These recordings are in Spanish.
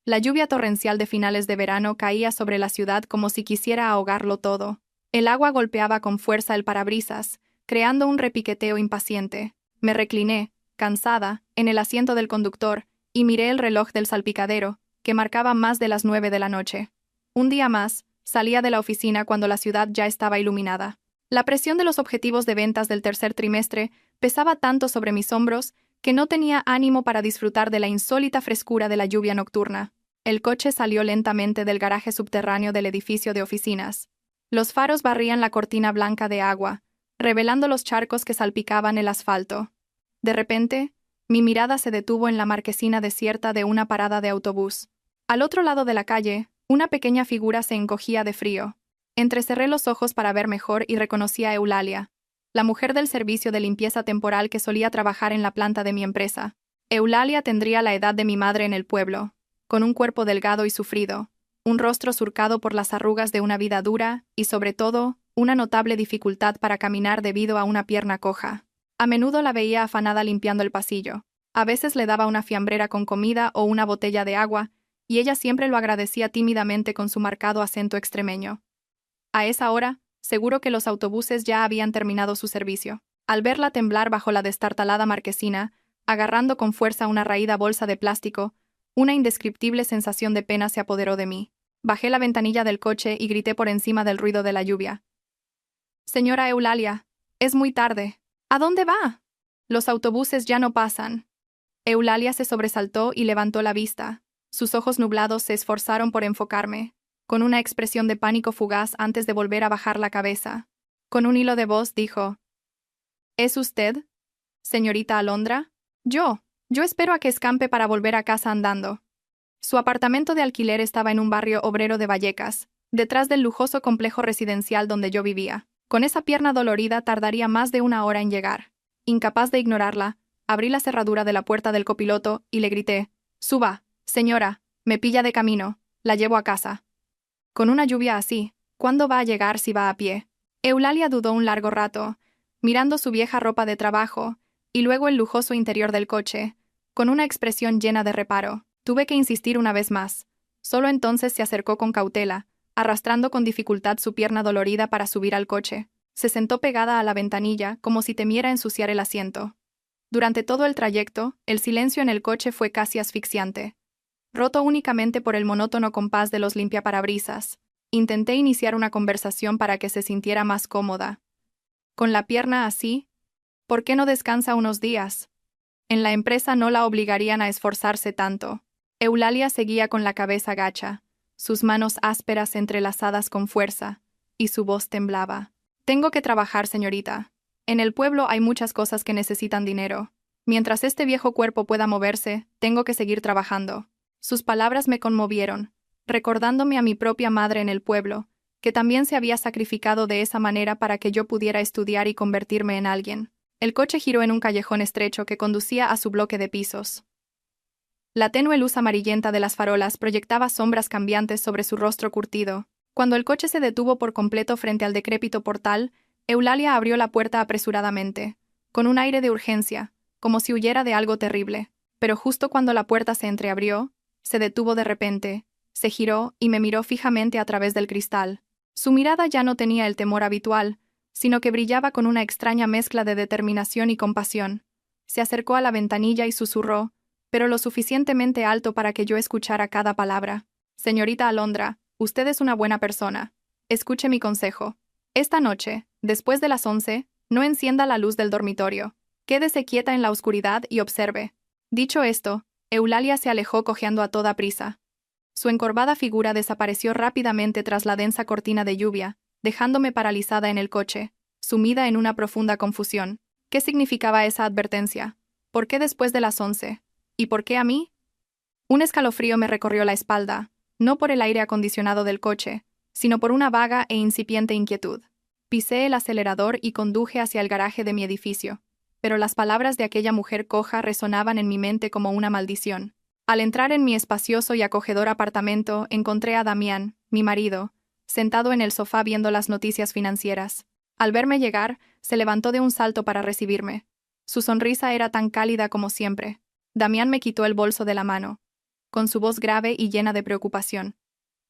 La lluvia torrencial de finales de verano caía sobre la ciudad como si quisiera ahogarlo todo. El agua golpeaba con fuerza el parabrisas, creando un repiqueteo impaciente. Me recliné, cansada, en el asiento del conductor, y miré el reloj del salpicadero, que marcaba más de las 9 de la noche. Un día más, salía de la oficina cuando la ciudad ya estaba iluminada. La presión de los objetivos de ventas del tercer trimestre pesaba tanto sobre mis hombros que no tenía ánimo para disfrutar de la insólita frescura de la lluvia nocturna. El coche salió lentamente del garaje subterráneo del edificio de oficinas. Los faros barrían la cortina blanca de agua, revelando los charcos que salpicaban el asfalto. De repente, mi mirada se detuvo en la marquesina desierta de una parada de autobús. Al otro lado de la calle, una pequeña figura se encogía de frío. Entrecerré los ojos para ver mejor y reconocí a Eulalia, la mujer del servicio de limpieza temporal que solía trabajar en la planta de mi empresa. Eulalia tendría la edad de mi madre en el pueblo, con un cuerpo delgado y sufrido, un rostro surcado por las arrugas de una vida dura y, sobre todo, una notable dificultad para caminar debido a una pierna coja. A menudo la veía afanada limpiando el pasillo. A veces le daba una fiambrera con comida o una botella de agua, y ella siempre lo agradecía tímidamente con su marcado acento extremeño. A esa hora, seguro que los autobuses ya habían terminado su servicio. Al verla temblar bajo la destartalada marquesina, agarrando con fuerza una raída bolsa de plástico, una indescriptible sensación de pena se apoderó de mí. Bajé la ventanilla del coche y grité por encima del ruido de la lluvia. «Señora Eulalia, es muy tarde. ¿A dónde va? Los autobuses ya no pasan». Eulalia se sobresaltó y levantó la vista. Sus ojos nublados se esforzaron por enfocarme, con una expresión de pánico fugaz antes de volver a bajar la cabeza. Con un hilo de voz dijo: «¿Es usted, señorita Alondra?» Yo espero a que escampe para volver a casa andando». Su apartamento de alquiler estaba en un barrio obrero de Vallecas, detrás del lujoso complejo residencial donde yo vivía. Con esa pierna dolorida tardaría más de 1 hora en llegar. Incapaz de ignorarla, abrí la cerradura de la puerta del copiloto y le grité: «Suba, señora, me pilla de camino, la llevo a casa». Con una lluvia así, ¿cuándo va a llegar si va a pie? Eulalia dudó un largo rato, mirando su vieja ropa de trabajo, y luego el lujoso interior del coche, con una expresión llena de reparo. Tuve que insistir una vez más. Solo entonces se acercó con cautela, arrastrando con dificultad su pierna dolorida para subir al coche. Se sentó pegada a la ventanilla como si temiera ensuciar el asiento. Durante todo el trayecto, el silencio en el coche fue casi asfixiante, roto únicamente por el monótono compás de los limpiaparabrisas. Intenté iniciar una conversación para que se sintiera más cómoda. Con la pierna así, ¿por qué no descansa unos días? En la empresa no la obligarían a esforzarse tanto. Eulalia seguía con la cabeza gacha, sus manos ásperas entrelazadas con fuerza, y su voz temblaba. «Tengo que trabajar, señorita. En el pueblo hay muchas cosas que necesitan dinero. Mientras este viejo cuerpo pueda moverse, tengo que seguir trabajando». Sus palabras me conmovieron, recordándome a mi propia madre en el pueblo, que también se había sacrificado de esa manera para que yo pudiera estudiar y convertirme en alguien. El coche giró en un callejón estrecho que conducía a su bloque de pisos. La tenue luz amarillenta de las farolas proyectaba sombras cambiantes sobre su rostro curtido. Cuando el coche se detuvo por completo frente al decrépito portal, Eulalia abrió la puerta apresuradamente, con un aire de urgencia, como si huyera de algo terrible. Pero justo cuando la puerta se entreabrió, se detuvo de repente, se giró y me miró fijamente a través del cristal. Su mirada ya no tenía el temor habitual, sino que brillaba con una extraña mezcla de determinación y compasión. Se acercó a la ventanilla y susurró, pero lo suficientemente alto para que yo escuchara cada palabra: «Señorita Alondra, usted es una buena persona. Escuche mi consejo. Esta noche, después de las 11, no encienda la luz del dormitorio. Quédese quieta en la oscuridad y observe». Dicho esto, Eulalia se alejó cojeando a toda prisa. Su encorvada figura desapareció rápidamente tras la densa cortina de lluvia, dejándome paralizada en el coche, sumida en una profunda confusión. ¿Qué significaba esa advertencia? ¿Por qué después de las 11? ¿Y por qué a mí? Un escalofrío me recorrió la espalda, no por el aire acondicionado del coche, sino por una vaga e incipiente inquietud. Pisé el acelerador y conduje hacia el garaje de mi edificio, pero las palabras de aquella mujer coja resonaban en mi mente como una maldición. Al entrar en mi espacioso y acogedor apartamento, encontré a Damián, mi marido, sentado en el sofá viendo las noticias financieras. Al verme llegar, se levantó de un salto para recibirme. Su sonrisa era tan cálida como siempre. Damián me quitó el bolso de la mano. con su voz grave y llena de preocupación.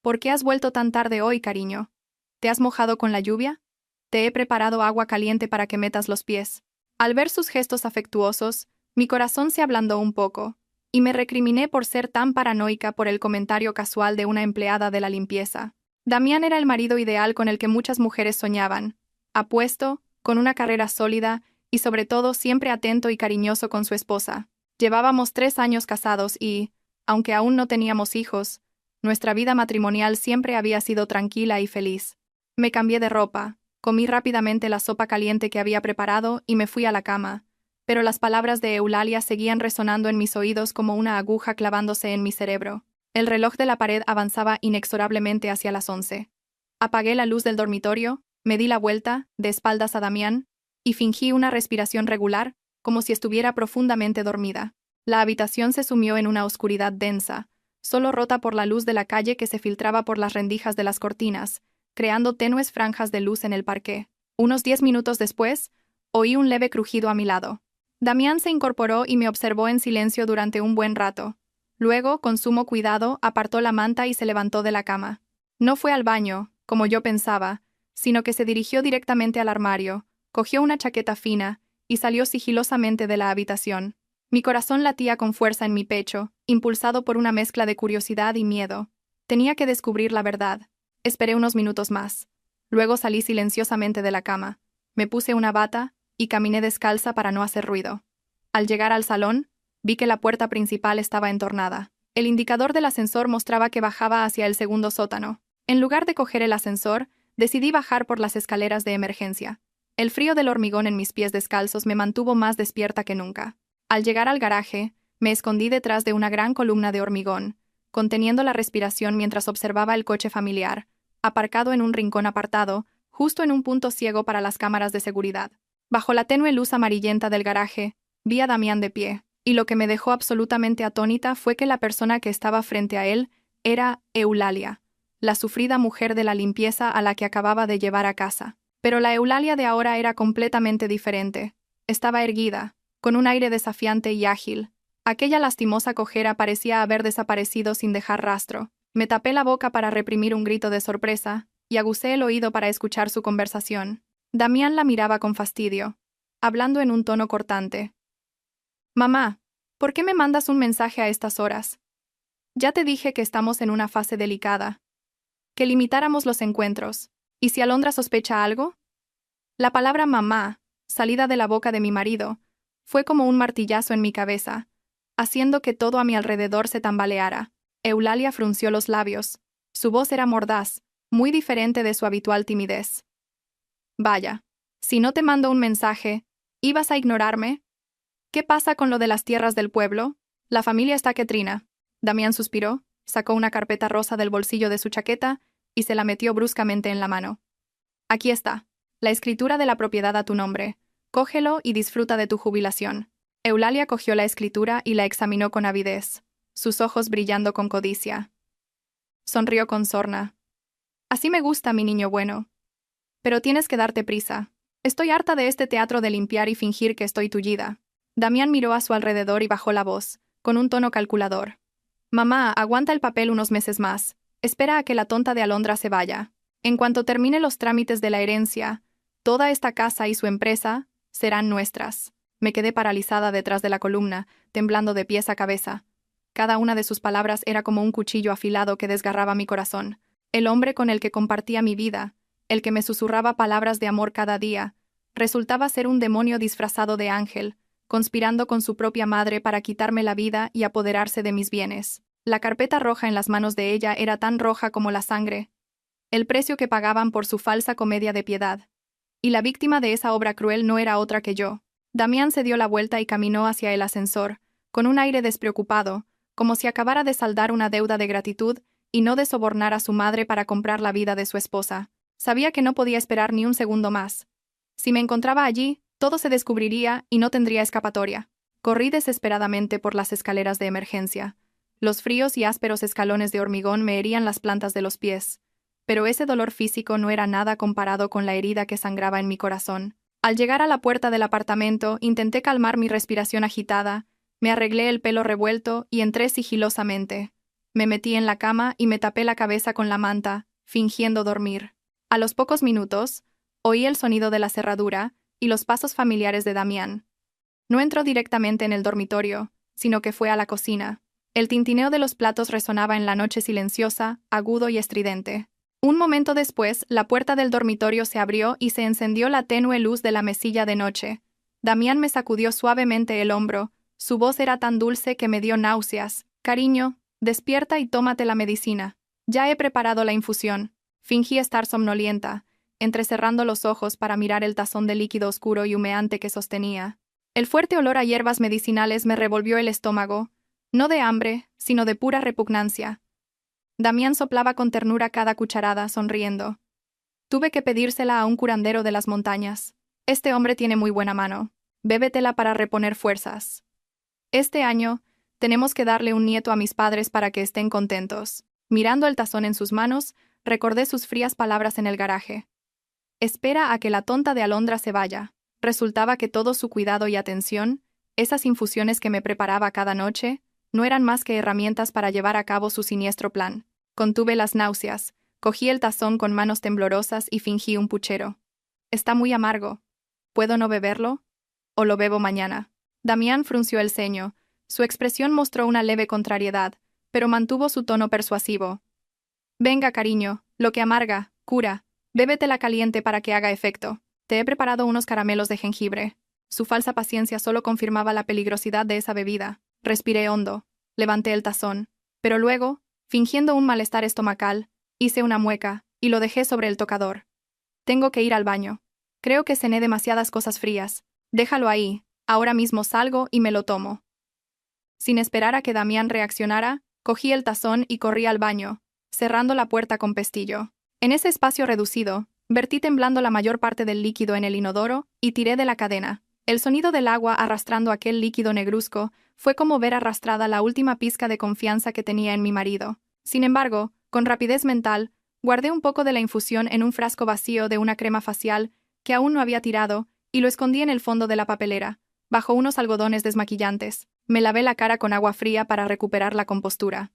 ¿Por qué has vuelto tan tarde hoy, cariño? ¿Te has mojado con la lluvia? Te he preparado agua caliente para que metas los pies. Al ver sus gestos afectuosos, mi corazón se ablandó un poco, y me recriminé por ser tan paranoica por el comentario casual de una empleada de la limpieza. Damián era el marido ideal con el que muchas mujeres soñaban, apuesto, con una carrera sólida y sobre todo siempre atento y cariñoso con su esposa. Llevábamos 3 años casados y, aunque aún no teníamos hijos, nuestra vida matrimonial siempre había sido tranquila y feliz. Me cambié de ropa, comí rápidamente la sopa caliente que había preparado y me fui a la cama, pero las palabras de Eulalia seguían resonando en mis oídos como una aguja clavándose en mi cerebro. El reloj de la pared avanzaba inexorablemente hacia las 11. Apagué la luz del dormitorio, me di la vuelta, de espaldas a Damián, y fingí una respiración regular, como si estuviera profundamente dormida. La habitación se sumió en una oscuridad densa, solo rota por la luz de la calle que se filtraba por las rendijas de las cortinas, creando tenues franjas de luz en el parqué. Unos 10 minutos después, oí un leve crujido a mi lado. Damián se incorporó y me observó en silencio durante un buen rato. Luego, con sumo cuidado, apartó la manta y se levantó de la cama. No fue al baño, como yo pensaba, sino que se dirigió directamente al armario, cogió una chaqueta fina y salió sigilosamente de la habitación. Mi corazón latía con fuerza en mi pecho, impulsado por una mezcla de curiosidad y miedo. Tenía que descubrir la verdad. Esperé unos minutos más. Luego salí silenciosamente de la cama. Me puse una bata y caminé descalza para no hacer ruido. Al llegar al salón, vi que la puerta principal estaba entornada. El indicador del ascensor mostraba que bajaba hacia el segundo sótano. En lugar de coger el ascensor, decidí bajar por las escaleras de emergencia. El frío del hormigón en mis pies descalzos me mantuvo más despierta que nunca. Al llegar al garaje, me escondí detrás de una gran columna de hormigón, conteniendo la respiración mientras observaba el coche familiar, aparcado en un rincón apartado, justo en un punto ciego para las cámaras de seguridad. Bajo la tenue luz amarillenta del garaje, vi a Damián de pie, y lo que me dejó absolutamente atónita fue que la persona que estaba frente a él era Eulalia, la sufrida mujer de la limpieza a la que acababa de llevar a casa. Pero la Eulalia de ahora era completamente diferente. Estaba erguida, con un aire desafiante y ágil. Aquella lastimosa cojera parecía haber desaparecido sin dejar rastro. Me tapé la boca para reprimir un grito de sorpresa, y aguzé el oído para escuchar su conversación. Damián la miraba con fastidio, hablando en un tono cortante. «Mamá, ¿por qué me mandas un mensaje a estas horas? Ya te dije que estamos en una fase delicada. Que limitáramos los encuentros. ¿Y si Alondra sospecha algo?» La palabra mamá, salida de la boca de mi marido, fue como un martillazo en mi cabeza, haciendo que todo a mi alrededor se tambaleara. Eulalia frunció los labios. Su voz era mordaz, muy diferente de su habitual timidez. «Vaya, si no te mando un mensaje, ¿ibas a ignorarme? ¿Qué pasa con lo de las tierras del pueblo? La familia está que trina». Damián suspiró, sacó una carpeta rosa del bolsillo de su chaqueta y se la metió bruscamente en la mano. «Aquí está, la escritura de la propiedad a tu nombre. Cógelo y disfruta de tu jubilación». Eulalia cogió la escritura y la examinó con avidez, sus ojos brillando con codicia. Sonrió con sorna. «Así me gusta, mi niño bueno. Pero tienes que darte prisa. Estoy harta de este teatro de limpiar y fingir que estoy tullida». Damián miró a su alrededor y bajó la voz, con un tono calculador. «Mamá, aguanta el papel unos meses más. Espera a que la tonta de Alondra se vaya. En cuanto termine los trámites de la herencia, toda esta casa y su empresa serán nuestras». Me quedé paralizada detrás de la columna, temblando de pies a cabeza. Cada una de sus palabras era como un cuchillo afilado que desgarraba mi corazón. El hombre con el que compartía mi vida, el que me susurraba palabras de amor cada día, resultaba ser un demonio disfrazado de ángel, conspirando con su propia madre para quitarme la vida y apoderarse de mis bienes. La carpeta roja en las manos de ella era tan roja como la sangre, el precio que pagaban por su falsa comedia de piedad. Y la víctima de esa obra cruel no era otra que yo. Damián se dio la vuelta y caminó hacia el ascensor, con un aire despreocupado, como si acabara de saldar una deuda de gratitud y no de sobornar a su madre para comprar la vida de su esposa. Sabía que no podía esperar ni un segundo más. Si me encontraba allí, todo se descubriría y no tendría escapatoria. Corrí desesperadamente por las escaleras de emergencia. Los fríos y ásperos escalones de hormigón me herían las plantas de los pies, pero ese dolor físico no era nada comparado con la herida que sangraba en mi corazón. Al llegar a la puerta del apartamento, intenté calmar mi respiración agitada Me arreglé el pelo revuelto y entré sigilosamente. Me metí en la cama y me tapé la cabeza con la manta, fingiendo dormir. A los pocos minutos, oí el sonido de la cerradura y los pasos familiares de Damián. No entró directamente en el dormitorio, sino que fue a la cocina. El tintineo de los platos resonaba en la noche silenciosa, agudo y estridente. Un momento después, la puerta del dormitorio se abrió y se encendió la tenue luz de la mesilla de noche. Damián me sacudió suavemente el hombro. Su voz era tan dulce que me dio náuseas. Cariño, despierta y tómate la medicina. Ya he preparado la infusión. Fingí estar somnolienta, entrecerrando los ojos para mirar el tazón de líquido oscuro y humeante que sostenía. El fuerte olor a hierbas medicinales me revolvió el estómago, no de hambre, sino de pura repugnancia. Damián soplaba con ternura cada cucharada, sonriendo. Tuve que pedírsela a un curandero de las montañas. Este hombre tiene muy buena mano. Bébetela para reponer fuerzas. Este año, tenemos que darle un nieto a mis padres para que estén contentos. Mirando el tazón en sus manos, recordé sus frías palabras en el garaje. Espera a que la tonta de Alondra se vaya. Resultaba que todo su cuidado y atención, esas infusiones que me preparaba cada noche, no eran más que herramientas para llevar a cabo su siniestro plan. Contuve las náuseas, cogí el tazón con manos temblorosas y fingí un puchero. Está muy amargo. ¿Puedo no beberlo? ¿O lo bebo mañana? Damián frunció el ceño. Su expresión mostró una leve contrariedad, pero mantuvo su tono persuasivo. Venga, cariño, lo que amarga, cura. Bébetela caliente para que haga efecto. Te he preparado unos caramelos de jengibre. Su falsa paciencia solo confirmaba la peligrosidad de esa bebida. Respiré hondo. Levanté el tazón. Pero luego, fingiendo un malestar estomacal, hice una mueca y lo dejé sobre el tocador. Tengo que ir al baño. Creo que cené demasiadas cosas frías. Déjalo ahí. Ahora mismo salgo y me lo tomo. Sin esperar a que Damián reaccionara, cogí el tazón y corrí al baño, cerrando la puerta con pestillo. En ese espacio reducido, vertí temblando la mayor parte del líquido en el inodoro y tiré de la cadena. El sonido del agua arrastrando aquel líquido negruzco fue como ver arrastrada la última pizca de confianza que tenía en mi marido. Sin embargo, con rapidez mental, guardé un poco de la infusión en un frasco vacío de una crema facial que aún no había tirado y lo escondí en el fondo de la papelera, bajo unos algodones desmaquillantes. Me lavé la cara con agua fría para recuperar la compostura.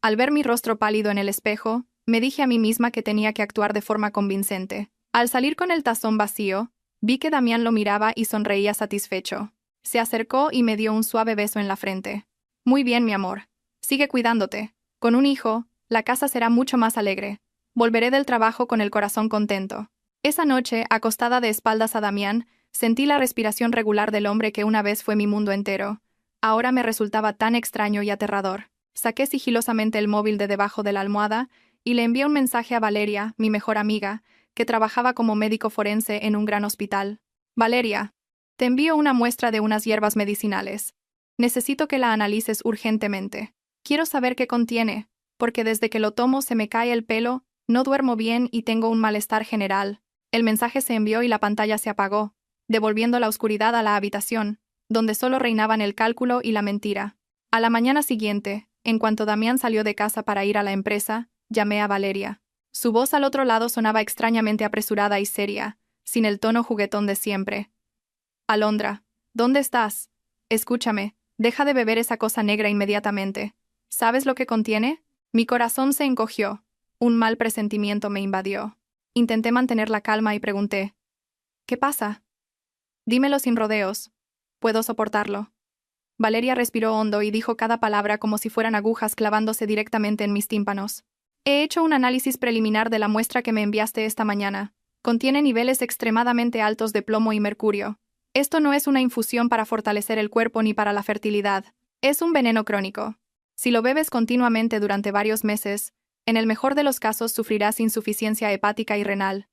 Al ver mi rostro pálido en el espejo, me dije a mí misma que tenía que actuar de forma convincente. Al salir con el tazón vacío, vi que Damián lo miraba y sonreía satisfecho. Se acercó y me dio un suave beso en la frente. Muy bien, mi amor. Sigue cuidándote. Con un hijo, la casa será mucho más alegre. Volveré del trabajo con el corazón contento. Esa noche, acostada de espaldas a Damián, sentí la respiración regular del hombre que una vez fue mi mundo entero. Ahora me resultaba tan extraño y aterrador. Saqué sigilosamente el móvil de debajo de la almohada y le envié un mensaje a Valeria, mi mejor amiga, que trabajaba como médico forense en un gran hospital. Valeria, te envío una muestra de unas hierbas medicinales. Necesito que la analices urgentemente. Quiero saber qué contiene, porque desde que lo tomo se me cae el pelo, no duermo bien y tengo un malestar general. El mensaje se envió y la pantalla se apagó, devolviendo la oscuridad a la habitación, donde solo reinaban el cálculo y la mentira. A la mañana siguiente, en cuanto Damián salió de casa para ir a la empresa, llamé a Valeria. Su voz al otro lado sonaba extrañamente apresurada y seria, sin el tono juguetón de siempre. Alondra, ¿dónde estás? Escúchame, deja de beber esa cosa negra inmediatamente. ¿Sabes lo que contiene? Mi corazón se encogió. Un mal presentimiento me invadió. Intenté mantener la calma y pregunté: ¿qué pasa? Dímelo sin rodeos. Puedo soportarlo. Valeria respiró hondo y dijo cada palabra como si fueran agujas clavándose directamente en mis tímpanos. He hecho un análisis preliminar de la muestra que me enviaste esta mañana. Contiene niveles extremadamente altos de plomo y mercurio. Esto no es una infusión para fortalecer el cuerpo ni para la fertilidad. Es un veneno crónico. Si lo bebes continuamente durante varios meses, en el mejor de los casos sufrirás insuficiencia hepática y renal.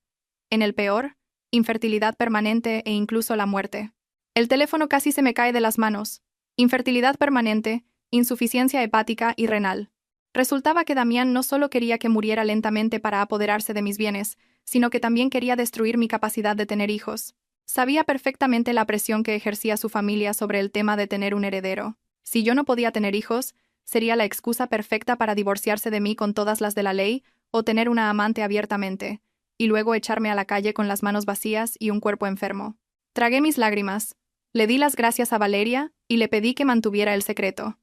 En el peor, infertilidad permanente e incluso la muerte. El teléfono casi se me cae de las manos. Infertilidad permanente, insuficiencia hepática y renal. Resultaba que Damián no solo quería que muriera lentamente para apoderarse de mis bienes, sino que también quería destruir mi capacidad de tener hijos. Sabía perfectamente la presión que ejercía su familia sobre el tema de tener un heredero. Si yo no podía tener hijos, sería la excusa perfecta para divorciarse de mí con todas las de la ley o tener una amante abiertamente, y luego echarme a la calle con las manos vacías y un cuerpo enfermo. Tragué mis lágrimas. Le di las gracias a Valeria y le pedí que mantuviera el secreto.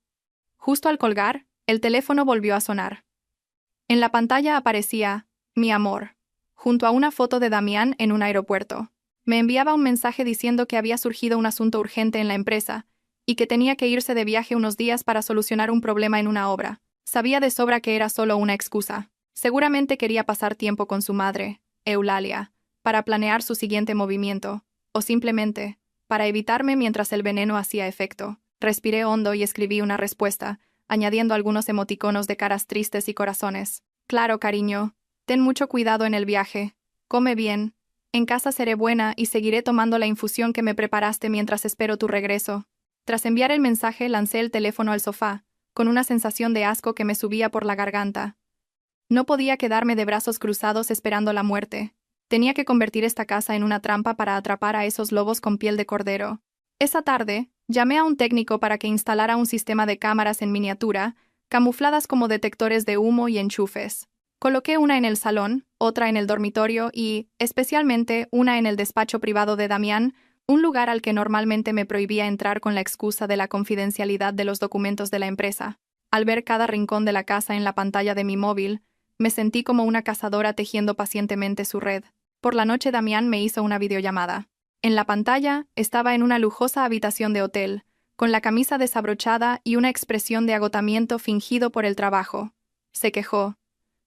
Justo al colgar, el teléfono volvió a sonar. En la pantalla aparecía, mi amor, junto a una foto de Damián en un aeropuerto. Me enviaba un mensaje diciendo que había surgido un asunto urgente en la empresa y que tenía que irse de viaje unos días para solucionar un problema en una obra. Sabía de sobra que era solo una excusa. Seguramente quería pasar tiempo con su madre, Eulalia, para planear su siguiente movimiento, o simplemente, para evitarme mientras el veneno hacía efecto. Respiré hondo y escribí una respuesta, añadiendo algunos emoticonos de caras tristes y corazones. Claro, cariño. Ten mucho cuidado en el viaje. Come bien. En casa seré buena y seguiré tomando la infusión que me preparaste mientras espero tu regreso. Tras enviar el mensaje, lancé el teléfono al sofá, con una sensación de asco que me subía por la garganta. No podía quedarme de brazos cruzados esperando la muerte. Tenía que convertir esta casa en una trampa para atrapar a esos lobos con piel de cordero. Esa tarde, llamé a un técnico para que instalara un sistema de cámaras en miniatura, camufladas como detectores de humo y enchufes. Coloqué una en el salón, otra en el dormitorio y, especialmente, una en el despacho privado de Damián, un lugar al que normalmente me prohibía entrar con la excusa de la confidencialidad de los documentos de la empresa. Al ver cada rincón de la casa en la pantalla de mi móvil, me sentí como una cazadora tejiendo pacientemente su red. Por la noche Damián me hizo una videollamada. En la pantalla estaba en una lujosa habitación de hotel, con la camisa desabrochada y una expresión de agotamiento fingido por el trabajo. Se quejó.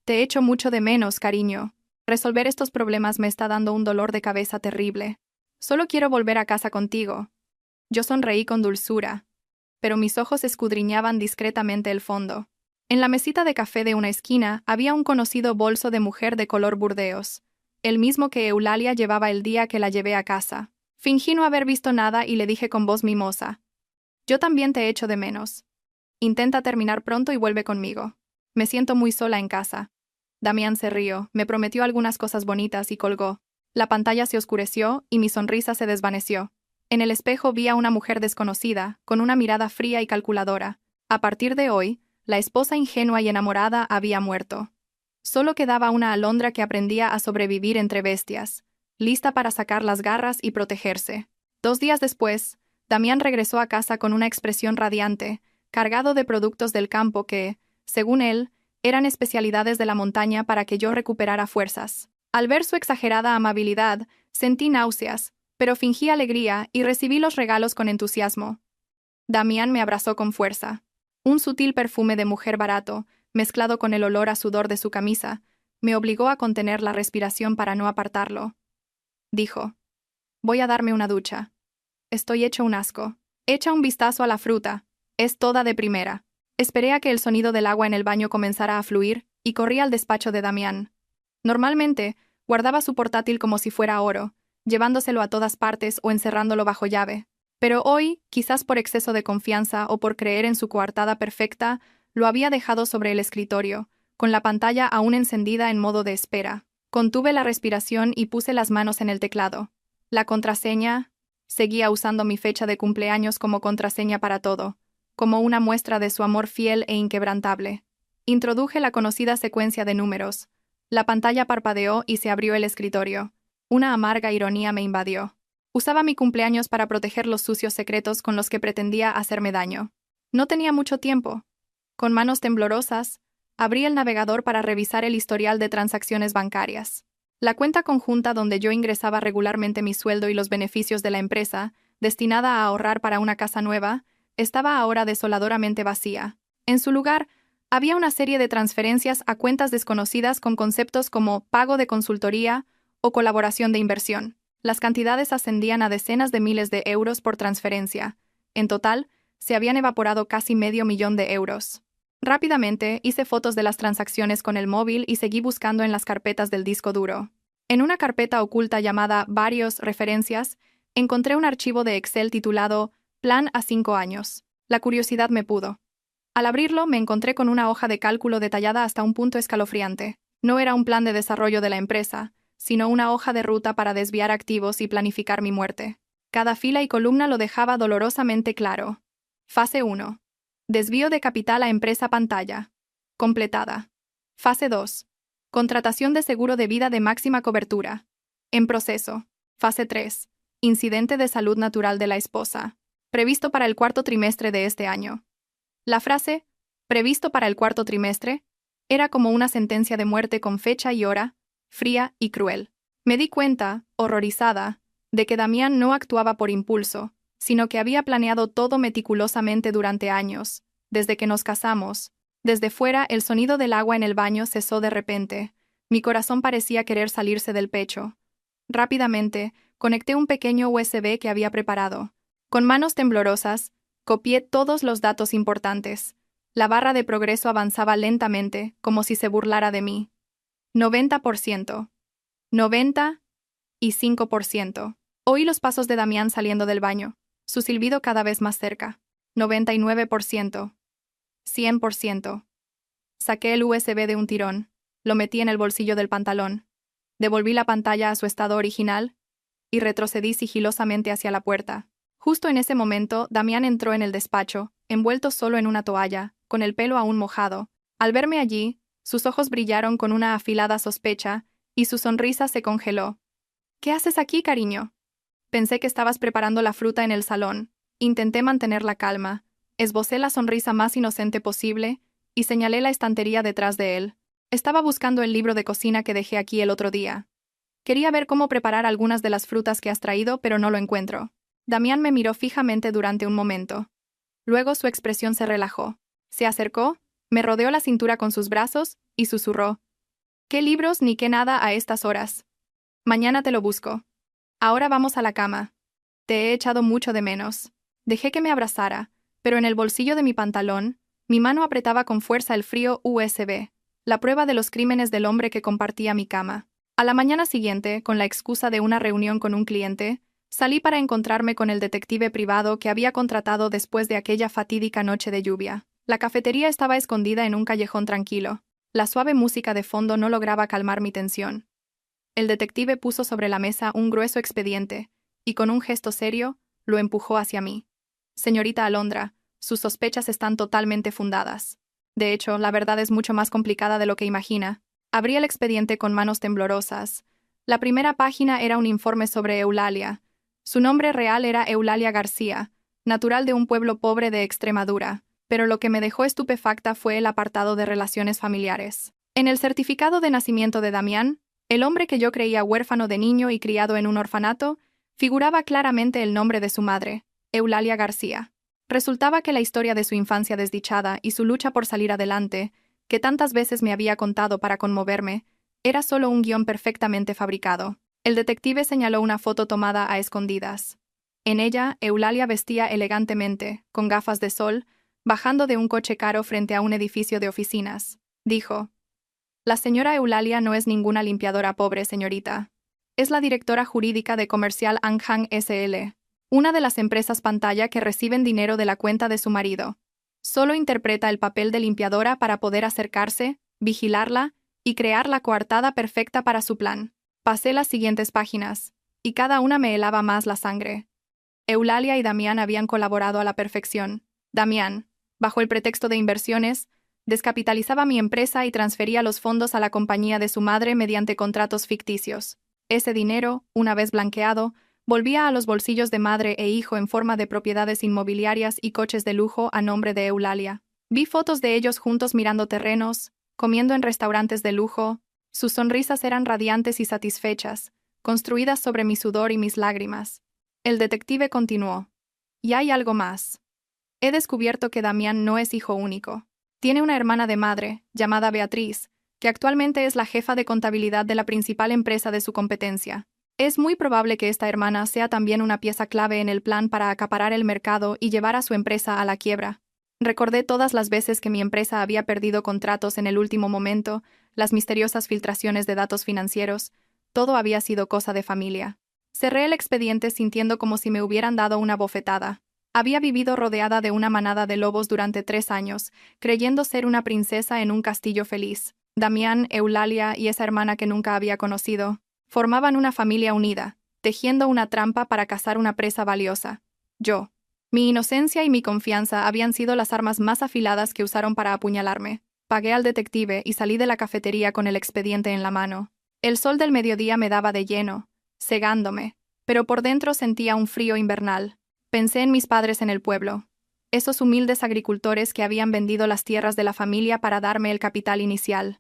Te echo mucho de menos, cariño. Resolver estos problemas me está dando un dolor de cabeza terrible. Solo quiero volver a casa contigo. Yo sonreí con dulzura, pero mis ojos escudriñaban discretamente el fondo. En la mesita de café de una esquina había un conocido bolso de mujer de color burdeos, el mismo que Eulalia llevaba el día que la llevé a casa. Fingí no haber visto nada y le dije con voz mimosa. Yo también te echo de menos. Intenta terminar pronto y vuelve conmigo. Me siento muy sola en casa. Damián se rió, me prometió algunas cosas bonitas y colgó. La pantalla se oscureció y mi sonrisa se desvaneció. En el espejo vi a una mujer desconocida, con una mirada fría y calculadora. A partir de hoy, la esposa ingenua y enamorada había muerto. Solo quedaba una alondra que aprendía a sobrevivir entre bestias, lista para sacar las garras y protegerse. 2 días después, Damián regresó a casa con una expresión radiante, cargado de productos del campo que, según él, eran especialidades de la montaña para que yo recuperara fuerzas. Al ver su exagerada amabilidad, sentí náuseas, pero fingí alegría y recibí los regalos con entusiasmo. Damián me abrazó con fuerza. Un sutil perfume de mujer barato, mezclado con el olor a sudor de su camisa, me obligó a contener la respiración para no apartarlo. Dijo: voy a darme una ducha. Estoy hecho un asco. Echa un vistazo a la fruta. Es toda de primera. Esperé a que el sonido del agua en el baño comenzara a fluir y corrí al despacho de Damián. Normalmente, guardaba su portátil como si fuera oro, llevándoselo a todas partes o encerrándolo bajo llave. Pero hoy, quizás por exceso de confianza o por creer en su coartada perfecta, lo había dejado sobre el escritorio, con la pantalla aún encendida en modo de espera. Contuve la respiración y puse las manos en el teclado. La contraseña. Seguía usando mi fecha de cumpleaños como contraseña para todo, como una muestra de su amor fiel e inquebrantable. Introduje la conocida secuencia de números. La pantalla parpadeó y se abrió el escritorio. Una amarga ironía me invadió. Usaba mi cumpleaños para proteger los sucios secretos con los que pretendía hacerme daño. No tenía mucho tiempo. Con manos temblorosas, abrí el navegador para revisar el historial de transacciones bancarias. La cuenta conjunta donde yo ingresaba regularmente mi sueldo y los beneficios de la empresa, destinada a ahorrar para una casa nueva, estaba ahora desoladoramente vacía. En su lugar, había una serie de transferencias a cuentas desconocidas con conceptos como pago de consultoría o colaboración de inversión. Las cantidades ascendían a decenas de miles de euros por transferencia. En total, se habían evaporado casi $500,000 de euros. Rápidamente, hice fotos de las transacciones con el móvil y seguí buscando en las carpetas del disco duro. En una carpeta oculta llamada Varios referencias, encontré un archivo de Excel titulado Plan a 5 años. La curiosidad me pudo. Al abrirlo, me encontré con una hoja de cálculo detallada hasta un punto escalofriante. No era un plan de desarrollo de la empresa, sino una hoja de ruta para desviar activos y planificar mi muerte. Cada fila y columna lo dejaba dolorosamente claro. Fase 1. Desvío de capital a empresa pantalla. Completada. Fase 2. Contratación de seguro de vida de máxima cobertura. En proceso. Fase 3. Incidente de salud natural de la esposa. Previsto para el cuarto trimestre de este año. La frase, previsto para el cuarto trimestre, era como una sentencia de muerte con fecha y hora, fría y cruel. Me di cuenta, horrorizada, de que Damián no actuaba por impulso, sino que había planeado todo meticulosamente durante años, desde que nos casamos. Desde fuera, el sonido del agua en el baño cesó de repente. Mi corazón parecía querer salirse del pecho. Rápidamente, conecté un pequeño USB que había preparado. Con manos temblorosas, copié todos los datos importantes. La barra de progreso avanzaba lentamente, como si se burlara de mí. 90%. 95%. Oí los pasos de Damián saliendo del baño, su silbido cada vez más cerca. 99%. 100%. Saqué el USB de un tirón, lo metí en el bolsillo del pantalón, devolví la pantalla a su estado original y retrocedí sigilosamente hacia la puerta. Justo en ese momento, Damián entró en el despacho, envuelto solo en una toalla, con el pelo aún mojado. Al verme allí, sus ojos brillaron con una afilada sospecha y su sonrisa se congeló. ¿Qué haces aquí, cariño? Pensé que estabas preparando la fruta en el salón. Intenté mantener la calma, esbocé la sonrisa más inocente posible y señalé la estantería detrás de él. Estaba buscando el libro de cocina que dejé aquí el otro día. Quería ver cómo preparar algunas de las frutas que has traído, pero no lo encuentro. Damián me miró fijamente durante un momento. Luego su expresión se relajó. Se acercó, me rodeó la cintura con sus brazos y susurró. ¿Qué libros ni qué nada a estas horas? Mañana te lo busco. Ahora vamos a la cama. Te he echado mucho de menos. Dejé que me abrazara, pero en el bolsillo de mi pantalón, mi mano apretaba con fuerza el frío USB, la prueba de los crímenes del hombre que compartía mi cama. A la mañana siguiente, con la excusa de una reunión con un cliente, salí para encontrarme con el detective privado que había contratado después de aquella fatídica noche de lluvia. La cafetería estaba escondida en un callejón tranquilo. La suave música de fondo no lograba calmar mi tensión. El detective puso sobre la mesa un grueso expediente, y con un gesto serio, lo empujó hacia mí. Señorita Alondra, sus sospechas están totalmente fundadas. De hecho, la verdad es mucho más complicada de lo que imagina. Abrí el expediente con manos temblorosas. La primera página era un informe sobre Eulalia. Su nombre real era Eulalia García, natural de un pueblo pobre de Extremadura, pero lo que me dejó estupefacta fue el apartado de relaciones familiares. En el certificado de nacimiento de Damián, el hombre que yo creía huérfano de niño y criado en un orfanato, figuraba claramente el nombre de su madre, Eulalia García. Resultaba que la historia de su infancia desdichada y su lucha por salir adelante, que tantas veces me había contado para conmoverme, era solo un guión perfectamente fabricado. El detective señaló una foto tomada a escondidas. En ella, Eulalia vestía elegantemente, con gafas de sol, bajando de un coche caro frente a un edificio de oficinas. Dijo: «La señora Eulalia no es ninguna limpiadora pobre, señorita. Es la directora jurídica de Comercial Anghang SL, una de las empresas pantalla que reciben dinero de la cuenta de su marido. Solo interpreta el papel de limpiadora para poder acercarse, vigilarla y crear la coartada perfecta para su plan». Pasé las siguientes páginas, y cada una me helaba más la sangre. Eulalia y Damián habían colaborado a la perfección. Damián, bajo el pretexto de inversiones, descapitalizaba mi empresa y transfería los fondos a la compañía de su madre mediante contratos ficticios. Ese dinero, una vez blanqueado, volvía a los bolsillos de madre e hijo en forma de propiedades inmobiliarias y coches de lujo a nombre de Eulalia. Vi fotos de ellos juntos mirando terrenos, comiendo en restaurantes de lujo. Sus sonrisas eran radiantes y satisfechas, construidas sobre mi sudor y mis lágrimas. El detective continuó. Y hay algo más. He descubierto que Damián no es hijo único. Tiene una hermana de madre, llamada Beatriz, que actualmente es la jefa de contabilidad de la principal empresa de su competencia. Es muy probable que esta hermana sea también una pieza clave en el plan para acaparar el mercado y llevar a su empresa a la quiebra. Recordé todas las veces que mi empresa había perdido contratos en el último momento, las misteriosas filtraciones de datos financieros. Todo había sido cosa de familia. Cerré el expediente sintiendo como si me hubieran dado una bofetada. Había vivido rodeada de una manada de lobos durante 3 años, creyendo ser una princesa en un castillo feliz. Damián, Eulalia y esa hermana que nunca había conocido formaban una familia unida, tejiendo una trampa para cazar una presa valiosa. Yo. Mi inocencia y mi confianza habían sido las armas más afiladas que usaron para apuñalarme. Pagué al detective y salí de la cafetería con el expediente en la mano. El sol del mediodía me daba de lleno, cegándome, pero por dentro sentía un frío invernal. Pensé en mis padres en el pueblo, esos humildes agricultores que habían vendido las tierras de la familia para darme el capital inicial.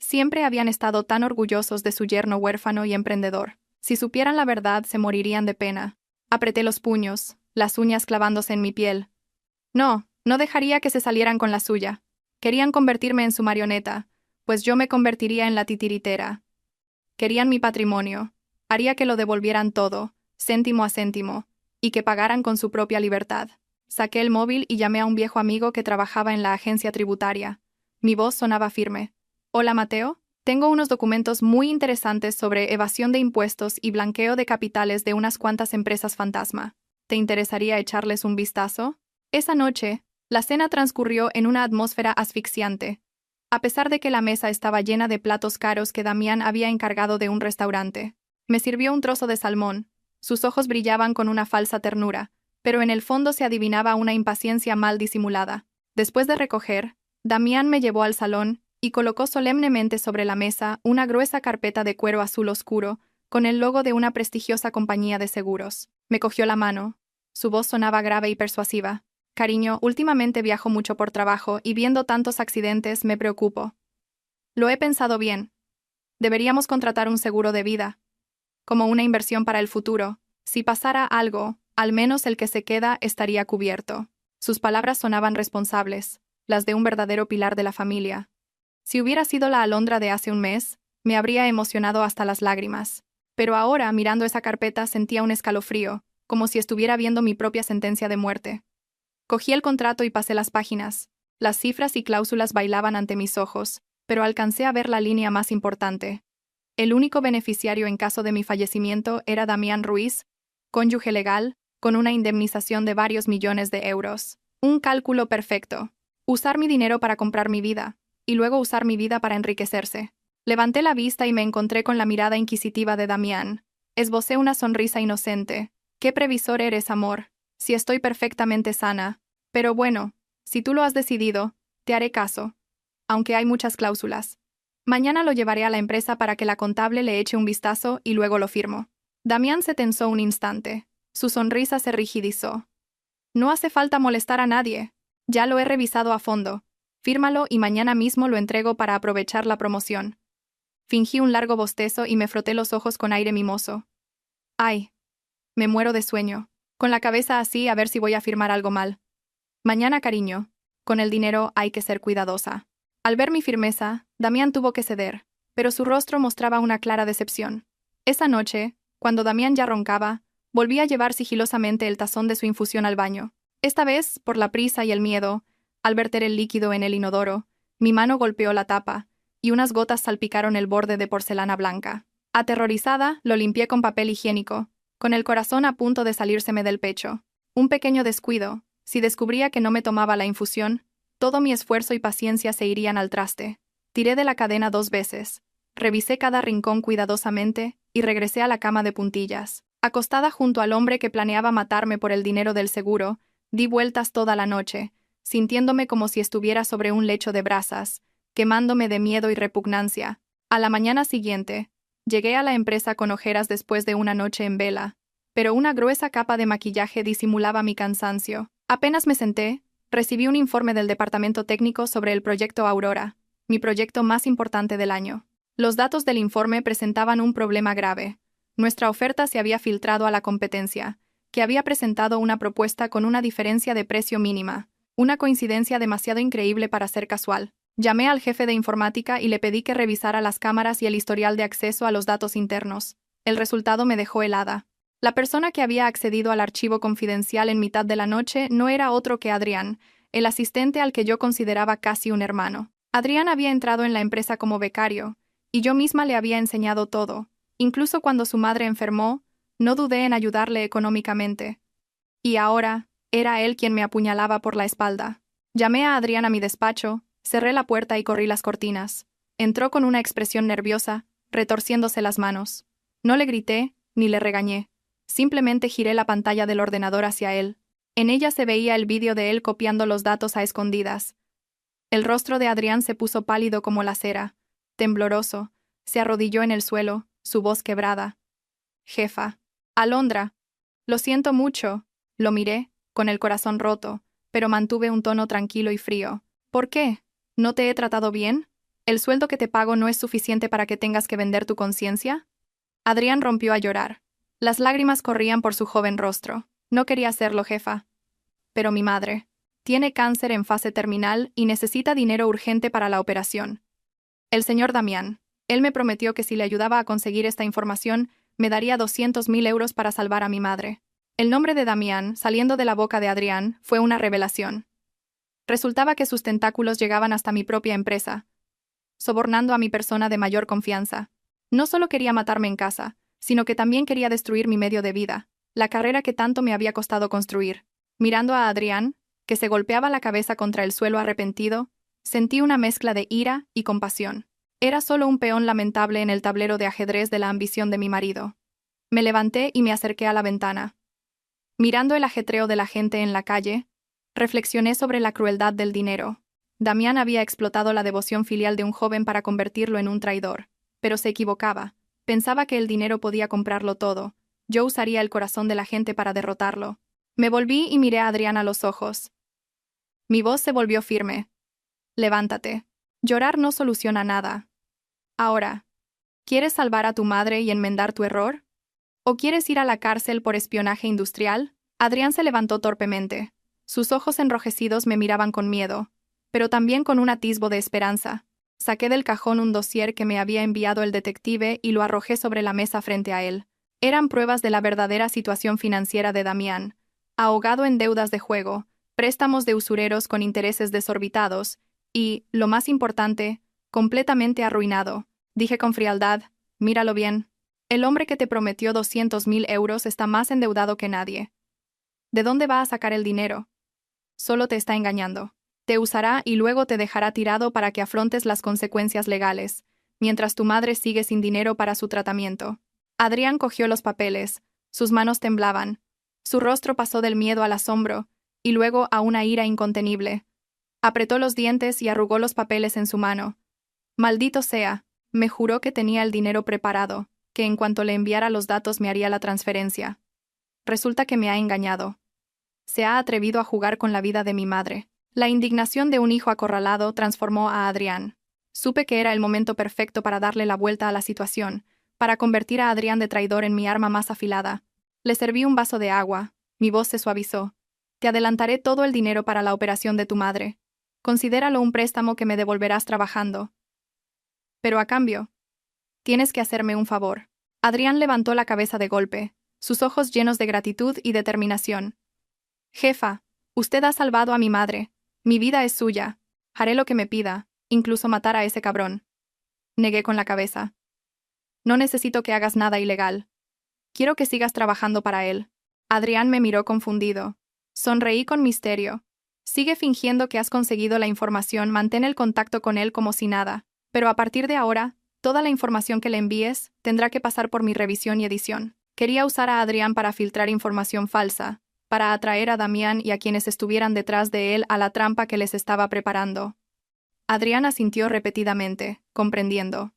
Siempre habían estado tan orgullosos de su yerno huérfano y emprendedor. Si supieran la verdad, se morirían de pena. Apreté los puños, las uñas clavándose en mi piel. No dejaría que se salieran con la suya. Querían convertirme en su marioneta, pues yo me convertiría en la titiritera. Querían mi patrimonio. Haría que lo devolvieran todo, céntimo a céntimo, y que pagaran con su propia libertad. Saqué el móvil y llamé a un viejo amigo que trabajaba en la agencia tributaria. Mi voz sonaba firme. Hola, Mateo. Tengo unos documentos muy interesantes sobre evasión de impuestos y blanqueo de capitales de unas cuantas empresas fantasma. ¿Te interesaría echarles un vistazo? Esa noche, la cena transcurrió en una atmósfera asfixiante, a pesar de que la mesa estaba llena de platos caros que Damián había encargado de un restaurante. Me sirvió un trozo de salmón. Sus ojos brillaban con una falsa ternura, pero en el fondo se adivinaba una impaciencia mal disimulada. Después de recoger, Damián me llevó al salón y colocó solemnemente sobre la mesa una gruesa carpeta de cuero azul oscuro, con el logo de una prestigiosa compañía de seguros. Me cogió la mano. Su voz sonaba grave y persuasiva. Cariño, últimamente viajo mucho por trabajo y viendo tantos accidentes me preocupo. Lo he pensado bien. Deberíamos contratar un seguro de vida, como una inversión para el futuro. Si pasara algo, al menos el que se queda estaría cubierto. Sus palabras sonaban responsables, las de un verdadero pilar de la familia. Si hubiera sido la Alondra de hace un mes, me habría emocionado hasta las lágrimas. Pero ahora, mirando esa carpeta, sentía un escalofrío, como si estuviera viendo mi propia sentencia de muerte. Cogí el contrato y pasé las páginas. Las cifras y cláusulas bailaban ante mis ojos, pero alcancé a ver la línea más importante. El único beneficiario en caso de mi fallecimiento era Damián Ruiz, cónyuge legal, con una indemnización de varios millones de euros. Un cálculo perfecto. Usar mi dinero para comprar mi vida, y luego usar mi vida para enriquecerse. Levanté la vista y me encontré con la mirada inquisitiva de Damián. Esbocé una sonrisa inocente. «Qué previsor eres, amor. Si estoy perfectamente sana. Pero bueno, si tú lo has decidido, te haré caso. Aunque hay muchas cláusulas. Mañana lo llevaré a la empresa para que la contable le eche un vistazo y luego lo firmo». Damián se tensó un instante. Su sonrisa se rigidizó. «No hace falta molestar a nadie. Ya lo he revisado a fondo. Fírmalo y mañana mismo lo entrego para aprovechar la promoción». Fingí un largo bostezo y me froté los ojos con aire mimoso. «Ay, me muero de sueño. Con la cabeza así a ver si voy a firmar algo mal. Mañana, cariño. Con el dinero hay que ser cuidadosa». Al ver mi firmeza, Damián tuvo que ceder, pero su rostro mostraba una clara decepción. Esa noche, cuando Damián ya roncaba, volví a llevar sigilosamente el tazón de su infusión al baño. Esta vez, por la prisa y el miedo, al verter el líquido en el inodoro, mi mano golpeó la tapa, y unas gotas salpicaron el borde de porcelana blanca. Aterrorizada, lo limpié con papel higiénico, con el corazón a punto de salírseme del pecho. Un pequeño descuido. Si descubría que no me tomaba la infusión, todo mi esfuerzo y paciencia se irían al traste. Tiré de la cadena 2 veces. Revisé cada rincón cuidadosamente y regresé a la cama de puntillas. Acostada junto al hombre que planeaba matarme por el dinero del seguro, di vueltas toda la noche, sintiéndome como si estuviera sobre un lecho de brasas, quemándome de miedo y repugnancia. A la mañana siguiente, llegué a la empresa con ojeras después de una noche en vela, pero una gruesa capa de maquillaje disimulaba mi cansancio. Apenas me senté, recibí un informe del departamento técnico sobre el proyecto Aurora, mi proyecto más importante del año. Los datos del informe presentaban un problema grave. Nuestra oferta se había filtrado a la competencia, que había presentado una propuesta con una diferencia de precio mínima, una coincidencia demasiado increíble para ser casual. Llamé al jefe de informática y le pedí que revisara las cámaras y el historial de acceso a los datos internos. El resultado me dejó helada. La persona que había accedido al archivo confidencial en mitad de la noche no era otro que Adrián, el asistente al que yo consideraba casi un hermano. Adrián había entrado en la empresa como becario, y yo misma le había enseñado todo. Incluso cuando su madre enfermó, no dudé en ayudarle económicamente. Y ahora, era él quien me apuñalaba por la espalda. Llamé a Adrián a mi despacho, cerré la puerta y corrí las cortinas. Entró con una expresión nerviosa, retorciéndose las manos. No le grité, ni le regañé. Simplemente giré la pantalla del ordenador hacia él. En ella se veía el vídeo de él copiando los datos a escondidas. El rostro de Adrián se puso pálido como la cera. Tembloroso, se arrodilló en el suelo, su voz quebrada. «Jefa». Alondra. Lo siento mucho. Lo miré, con el corazón roto, pero mantuve un tono tranquilo y frío. ¿Por qué? ¿No te he tratado bien? ¿El sueldo que te pago no es suficiente para que tengas que vender tu conciencia? Adrián rompió a llorar. Las lágrimas corrían por su joven rostro. No quería hacerlo, jefa. Pero mi madre tiene cáncer en fase terminal y necesita dinero urgente para la operación. El señor Damián. Él me prometió que si le ayudaba a conseguir esta información, me daría 200.000 euros para salvar a mi madre. El nombre de Damián, saliendo de la boca de Adrián, fue una revelación. Resultaba que sus tentáculos llegaban hasta mi propia empresa, sobornando a mi persona de mayor confianza. No solo quería matarme en casa, sino que también quería destruir mi medio de vida, la carrera que tanto me había costado construir. Mirando a Adrián, que se golpeaba la cabeza contra el suelo arrepentido, sentí una mezcla de ira y compasión. Era solo un peón lamentable en el tablero de ajedrez de la ambición de mi marido. Me levanté y me acerqué a la ventana. Mirando el ajetreo de la gente en la calle, reflexioné sobre la crueldad del dinero. Damián había explotado la devoción filial de un joven para convertirlo en un traidor, pero se equivocaba. Pensaba que el dinero podía comprarlo todo. Yo usaría el corazón de la gente para derrotarlo. Me volví y miré a Adrián a los ojos. Mi voz se volvió firme. Levántate. Llorar no soluciona nada. Ahora, ¿quieres salvar a tu madre y enmendar tu error? ¿O quieres ir a la cárcel por espionaje industrial? Adrián se levantó torpemente. Sus ojos enrojecidos me miraban con miedo, pero también con un atisbo de esperanza. Saqué del cajón un dossier que me había enviado el detective y lo arrojé sobre la mesa frente a él. Eran pruebas de la verdadera situación financiera de Damián, ahogado en deudas de juego, préstamos de usureros con intereses desorbitados y, lo más importante, completamente arruinado. Dije con frialdad, míralo bien. El hombre que te prometió 200.000 euros está más endeudado que nadie. ¿De dónde va a sacar el dinero? Solo te está engañando. Te usará y luego te dejará tirado para que afrontes las consecuencias legales, mientras tu madre sigue sin dinero para su tratamiento. Adrián cogió los papeles, sus manos temblaban, su rostro pasó del miedo al asombro, y luego a una ira incontenible. Apretó los dientes y arrugó los papeles en su mano. Maldito sea, me juró que tenía el dinero preparado, que en cuanto le enviara los datos me haría la transferencia. Resulta que me ha engañado. Se ha atrevido a jugar con la vida de mi madre. La indignación de un hijo acorralado transformó a Adrián. Supe que era el momento perfecto para darle la vuelta a la situación, para convertir a Adrián de traidor en mi arma más afilada. Le serví un vaso de agua, mi voz se suavizó. Te adelantaré todo el dinero para la operación de tu madre. Considéralo un préstamo que me devolverás trabajando. Pero a cambio, tienes que hacerme un favor. Adrián levantó la cabeza de golpe, sus ojos llenos de gratitud y determinación. Jefa, usted ha salvado a mi madre. Mi vida es suya. Haré lo que me pida, incluso matar a ese cabrón. Negué con la cabeza. No necesito que hagas nada ilegal. Quiero que sigas trabajando para él. Adrián me miró confundido. Sonreí con misterio. Sigue fingiendo que has conseguido la información, mantén el contacto con él como si nada. Pero a partir de ahora, toda la información que le envíes tendrá que pasar por mi revisión y edición. Quería usar a Adrián para filtrar información falsa, para atraer a Damián y a quienes estuvieran detrás de él a la trampa que les estaba preparando. Adrián asintió repetidamente, comprendiendo.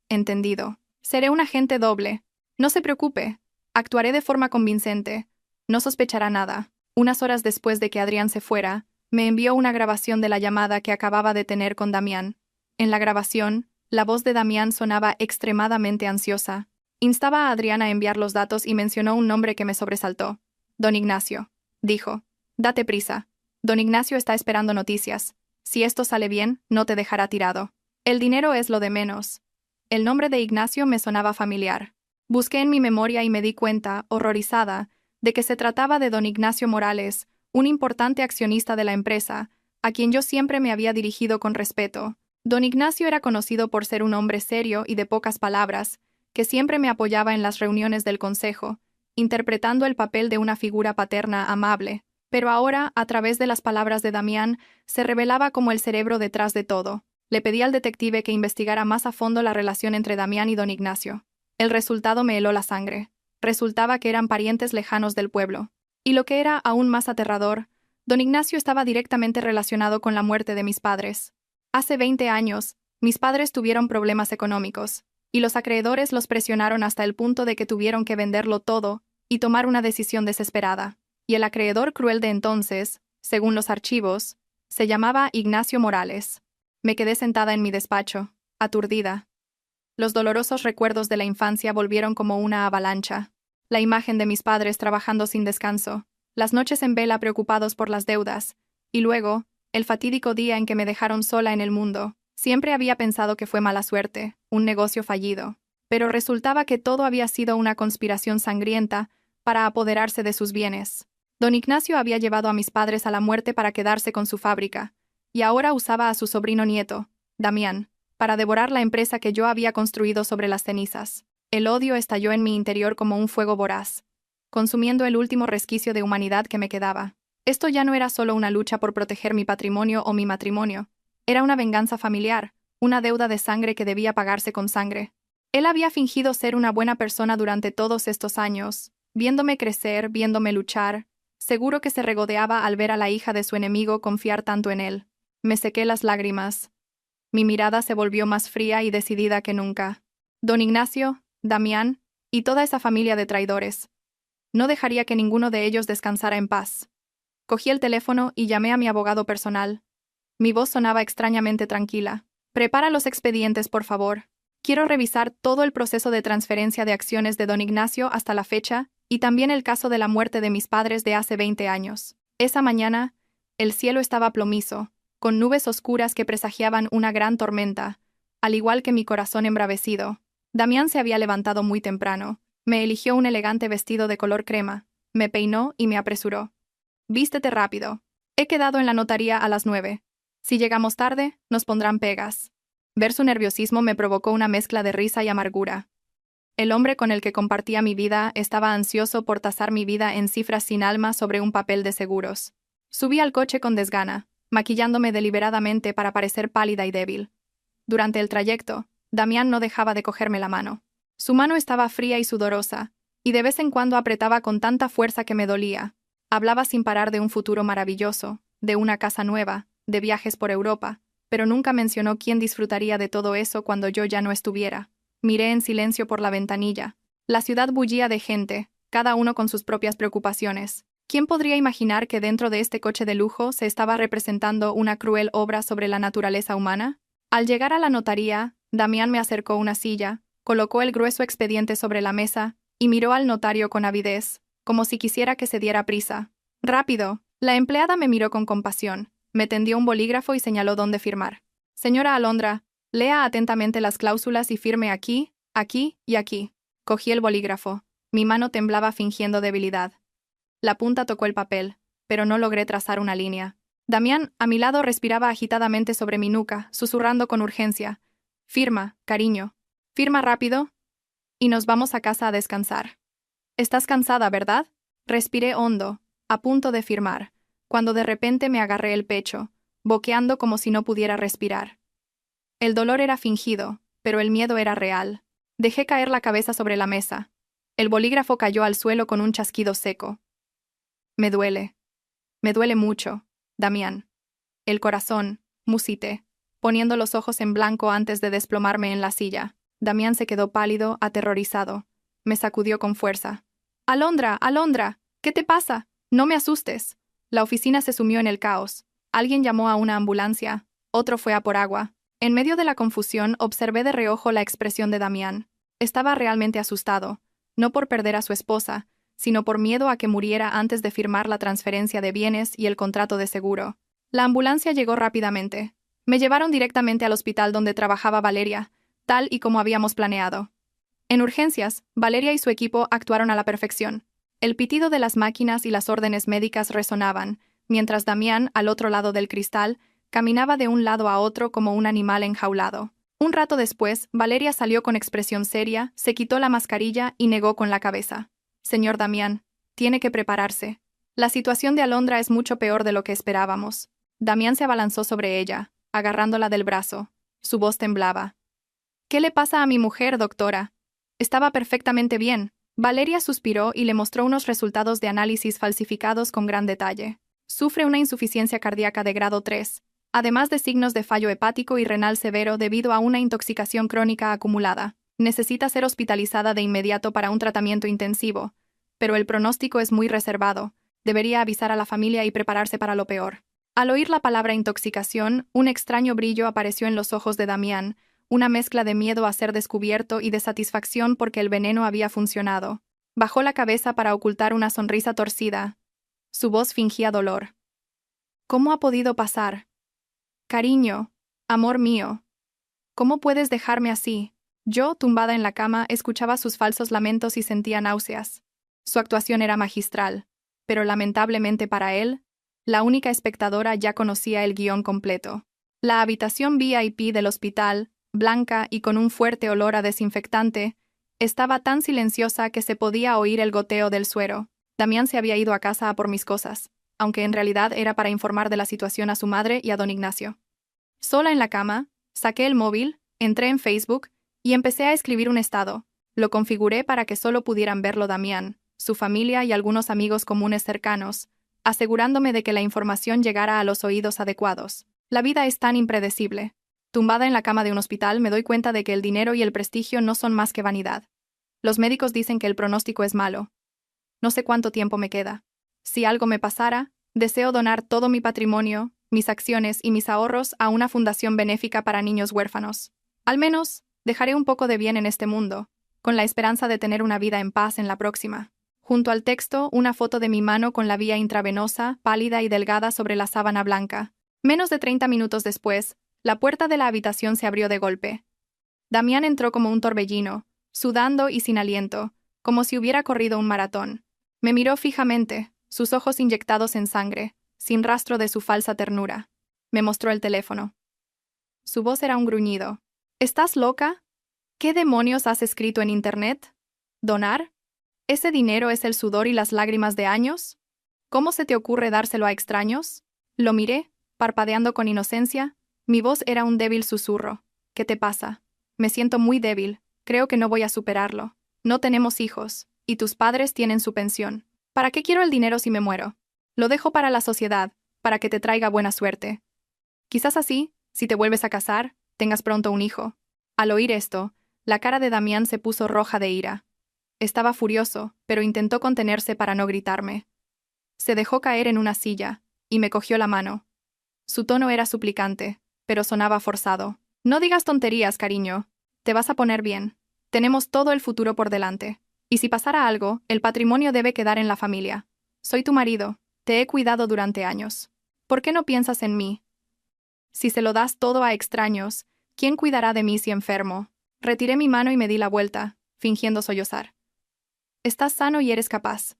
Entendido. Seré un agente doble. No se preocupe. Actuaré de forma convincente. No sospechará nada. Unas horas después de que Adrián se fuera, me envió una grabación de la llamada que acababa de tener con Damián. En la grabación, la voz de Damián sonaba extremadamente ansiosa. Instaba a Adrián a enviar los datos y mencionó un nombre que me sobresaltó. Don Ignacio, dijo. Date prisa. Don Ignacio está esperando noticias. Si esto sale bien, no te dejará tirado. El dinero es lo de menos. El nombre de Ignacio me sonaba familiar. Busqué en mi memoria y me di cuenta, horrorizada, de que se trataba de don Ignacio Morales, un importante accionista de la empresa, a quien yo siempre me había dirigido con respeto. Don Ignacio era conocido por ser un hombre serio y de pocas palabras, que siempre me apoyaba en las reuniones del consejo, interpretando el papel de una figura paterna amable, pero ahora, a través de las palabras de Damián, se revelaba como el cerebro detrás de todo. Le pedí al detective que investigara más a fondo la relación entre Damián y don Ignacio. El resultado me heló la sangre. Resultaba que eran parientes lejanos del pueblo. Y lo que era aún más aterrador, don Ignacio estaba directamente relacionado con la muerte de mis padres. Hace 20 años, mis padres tuvieron problemas económicos, y los acreedores los presionaron hasta el punto de que tuvieron que venderlo todo y tomar una decisión desesperada. Y el acreedor cruel de entonces, según los archivos, se llamaba Ignacio Morales. Me quedé sentada en mi despacho, aturdida. Los dolorosos recuerdos de la infancia volvieron como una avalancha. La imagen de mis padres trabajando sin descanso, las noches en vela preocupados por las deudas, y luego, el fatídico día en que me dejaron sola en el mundo. Siempre había pensado que fue mala suerte, un negocio fallido. Pero resultaba que todo había sido una conspiración sangrienta para apoderarse de sus bienes. Don Ignacio había llevado a mis padres a la muerte para quedarse con su fábrica, y ahora usaba a su sobrino nieto, Damián, para devorar la empresa que yo había construido sobre las cenizas. El odio estalló en mi interior como un fuego voraz, consumiendo el último resquicio de humanidad que me quedaba. Esto ya no era solo una lucha por proteger mi patrimonio o mi matrimonio, era una venganza familiar, una deuda de sangre que debía pagarse con sangre. Él había fingido ser una buena persona durante todos estos años, viéndome crecer, viéndome luchar. Seguro que se regodeaba al ver a la hija de su enemigo confiar tanto en él. Me sequé las lágrimas. Mi mirada se volvió más fría y decidida que nunca. Don Ignacio, Damián y toda esa familia de traidores. No dejaría que ninguno de ellos descansara en paz. Cogí el teléfono y llamé a mi abogado personal. Mi voz sonaba extrañamente tranquila. Prepara los expedientes, por favor. Quiero revisar todo el proceso de transferencia de acciones de don Ignacio hasta la fecha y también el caso de la muerte de mis padres de hace 20 años. Esa mañana, el cielo estaba plomizo, con nubes oscuras que presagiaban una gran tormenta, al igual que mi corazón embravecido. Damián se había levantado muy temprano. Me eligió un elegante vestido de color crema, me peinó y me apresuró. Vístete rápido. He quedado en la notaría a las 9. Si llegamos tarde, nos pondrán pegas. Ver su nerviosismo me provocó una mezcla de risa y amargura. El hombre con el que compartía mi vida estaba ansioso por tasar mi vida en cifras sin alma sobre un papel de seguros. Subí al coche con desgana, maquillándome deliberadamente para parecer pálida y débil. Durante el trayecto, Damián no dejaba de cogerme la mano. Su mano estaba fría y sudorosa, y de vez en cuando apretaba con tanta fuerza que me dolía. Hablaba sin parar de un futuro maravilloso, de una casa nueva, de viajes por Europa, pero nunca mencionó quién disfrutaría de todo eso cuando yo ya no estuviera. Miré en silencio por la ventanilla. La ciudad bullía de gente, cada uno con sus propias preocupaciones. ¿Quién podría imaginar que dentro de este coche de lujo se estaba representando una cruel obra sobre la naturaleza humana? Al llegar a la notaría, Damián me acercó una silla, colocó el grueso expediente sobre la mesa y miró al notario con avidez, como si quisiera que se diera prisa. «Rápido». La empleada me miró con compasión, me tendió un bolígrafo y señaló dónde firmar. «Señora Alondra, lea atentamente las cláusulas y firme aquí, aquí y aquí». Cogí el bolígrafo. Mi mano temblaba fingiendo debilidad. La punta tocó el papel, pero no logré trazar una línea. Damián, a mi lado, respiraba agitadamente sobre mi nuca, susurrando con urgencia. «Firma, cariño. Firma rápido. Y nos vamos a casa a descansar». «Estás cansada, ¿verdad?». Respiré hondo, a punto de firmar, cuando de repente me agarré el pecho, boqueando como si no pudiera respirar. El dolor era fingido, pero el miedo era real. Dejé caer la cabeza sobre la mesa. El bolígrafo cayó al suelo con un chasquido seco. «Me duele. Me duele mucho, Damián». «El corazón», musité, poniendo los ojos en blanco antes de desplomarme en la silla. Damián se quedó pálido, aterrorizado. Me sacudió con fuerza. «Alondra, Alondra, ¿qué te pasa? No me asustes». La oficina se sumió en el caos. Alguien llamó a una ambulancia, otro fue a por agua. En medio de la confusión observé de reojo la expresión de Damián. Estaba realmente asustado, no por perder a su esposa, sino por miedo a que muriera antes de firmar la transferencia de bienes y el contrato de seguro. La ambulancia llegó rápidamente. Me llevaron directamente al hospital donde trabajaba Valeria, tal y como habíamos planeado. En urgencias, Valeria y su equipo actuaron a la perfección. El pitido de las máquinas y las órdenes médicas resonaban, mientras Damián, al otro lado del cristal, caminaba de un lado a otro como un animal enjaulado. Un rato después, Valeria salió con expresión seria, se quitó la mascarilla y negó con la cabeza. «Señor Damián, tiene que prepararse. La situación de Alondra es mucho peor de lo que esperábamos». Damián se abalanzó sobre ella, agarrándola del brazo. Su voz temblaba. «¿Qué le pasa a mi mujer, doctora? Estaba perfectamente bien». Valeria suspiró y le mostró unos resultados de análisis falsificados con gran detalle. Sufre una insuficiencia cardíaca de grado 3, además de signos de fallo hepático y renal severo debido a una intoxicación crónica acumulada. Necesita ser hospitalizada de inmediato para un tratamiento intensivo. pero el pronóstico es muy reservado. Debería avisar a la familia y prepararse para lo peor. Al oír la palabra intoxicación, un extraño brillo apareció en los ojos de Damián, una mezcla de miedo a ser descubierto y de satisfacción porque el veneno había funcionado. Bajó la cabeza para ocultar una sonrisa torcida. Su voz fingía dolor. ¿Cómo ha podido pasar? Cariño, amor mío. ¿Cómo puedes dejarme así? Yo, tumbada en la cama, escuchaba sus falsos lamentos y sentía náuseas. Su actuación era magistral, pero lamentablemente para él, la única espectadora ya conocía el guión completo. La habitación VIP del hospital, blanca y con un fuerte olor a desinfectante, estaba tan silenciosa que se podía oír el goteo del suero. Damián se había ido a casa a por mis cosas, aunque en realidad era para informar de la situación a su madre y a don Ignacio. Sola en la cama, saqué el móvil, entré en Facebook y empecé a escribir un estado. Lo configuré para que solo pudieran verlo Damián, su familia y algunos amigos comunes cercanos, asegurándome de que la información llegara a los oídos adecuados. La vida es tan impredecible. Tumbada en la cama de un hospital me doy cuenta de que el dinero y el prestigio no son más que vanidad. Los médicos dicen que el pronóstico es malo. No sé cuánto tiempo me queda. Si algo me pasara, deseo donar todo mi patrimonio, mis acciones y mis ahorros a una fundación benéfica para niños huérfanos. Al menos, dejaré un poco de bien en este mundo, con la esperanza de tener una vida en paz en la próxima. Junto al texto, una foto de mi mano con la vía intravenosa, pálida y delgada sobre la sábana blanca. Menos de 30 minutos después, la puerta de la habitación se abrió de golpe. Damián entró como un torbellino, sudando y sin aliento, como si hubiera corrido un maratón. Me miró fijamente, sus ojos inyectados en sangre, sin rastro de su falsa ternura. Me mostró el teléfono. Su voz era un gruñido. ¿Estás loca? ¿Qué demonios has escrito en Internet? ¿Donar? ¿Ese dinero es el sudor y las lágrimas de años? ¿Cómo se te ocurre dárselo a extraños? Lo miré, parpadeando con inocencia. Mi voz era un débil susurro. ¿Qué te pasa? Me siento muy débil. Creo que no voy a superarlo. No tenemos hijos, y tus padres tienen su pensión. ¿Para qué quiero el dinero si me muero? Lo dejo para la sociedad, para que te traiga buena suerte. Quizás así, si te vuelves a casar, tengas pronto un hijo. Al oír esto, la cara de Damián se puso roja de ira. Estaba furioso, pero intentó contenerse para no gritarme. Se dejó caer en una silla, y me cogió la mano. Su tono era suplicante, pero sonaba forzado. No digas tonterías, cariño. Te vas a poner bien. Tenemos todo el futuro por delante. Y si pasara algo, el patrimonio debe quedar en la familia. Soy tu marido. Te he cuidado durante años. ¿Por qué no piensas en mí? Si se lo das todo a extraños, ¿quién cuidará de mí si enfermo? Retiré mi mano y me di la vuelta, fingiendo sollozar. Estás sano y eres capaz.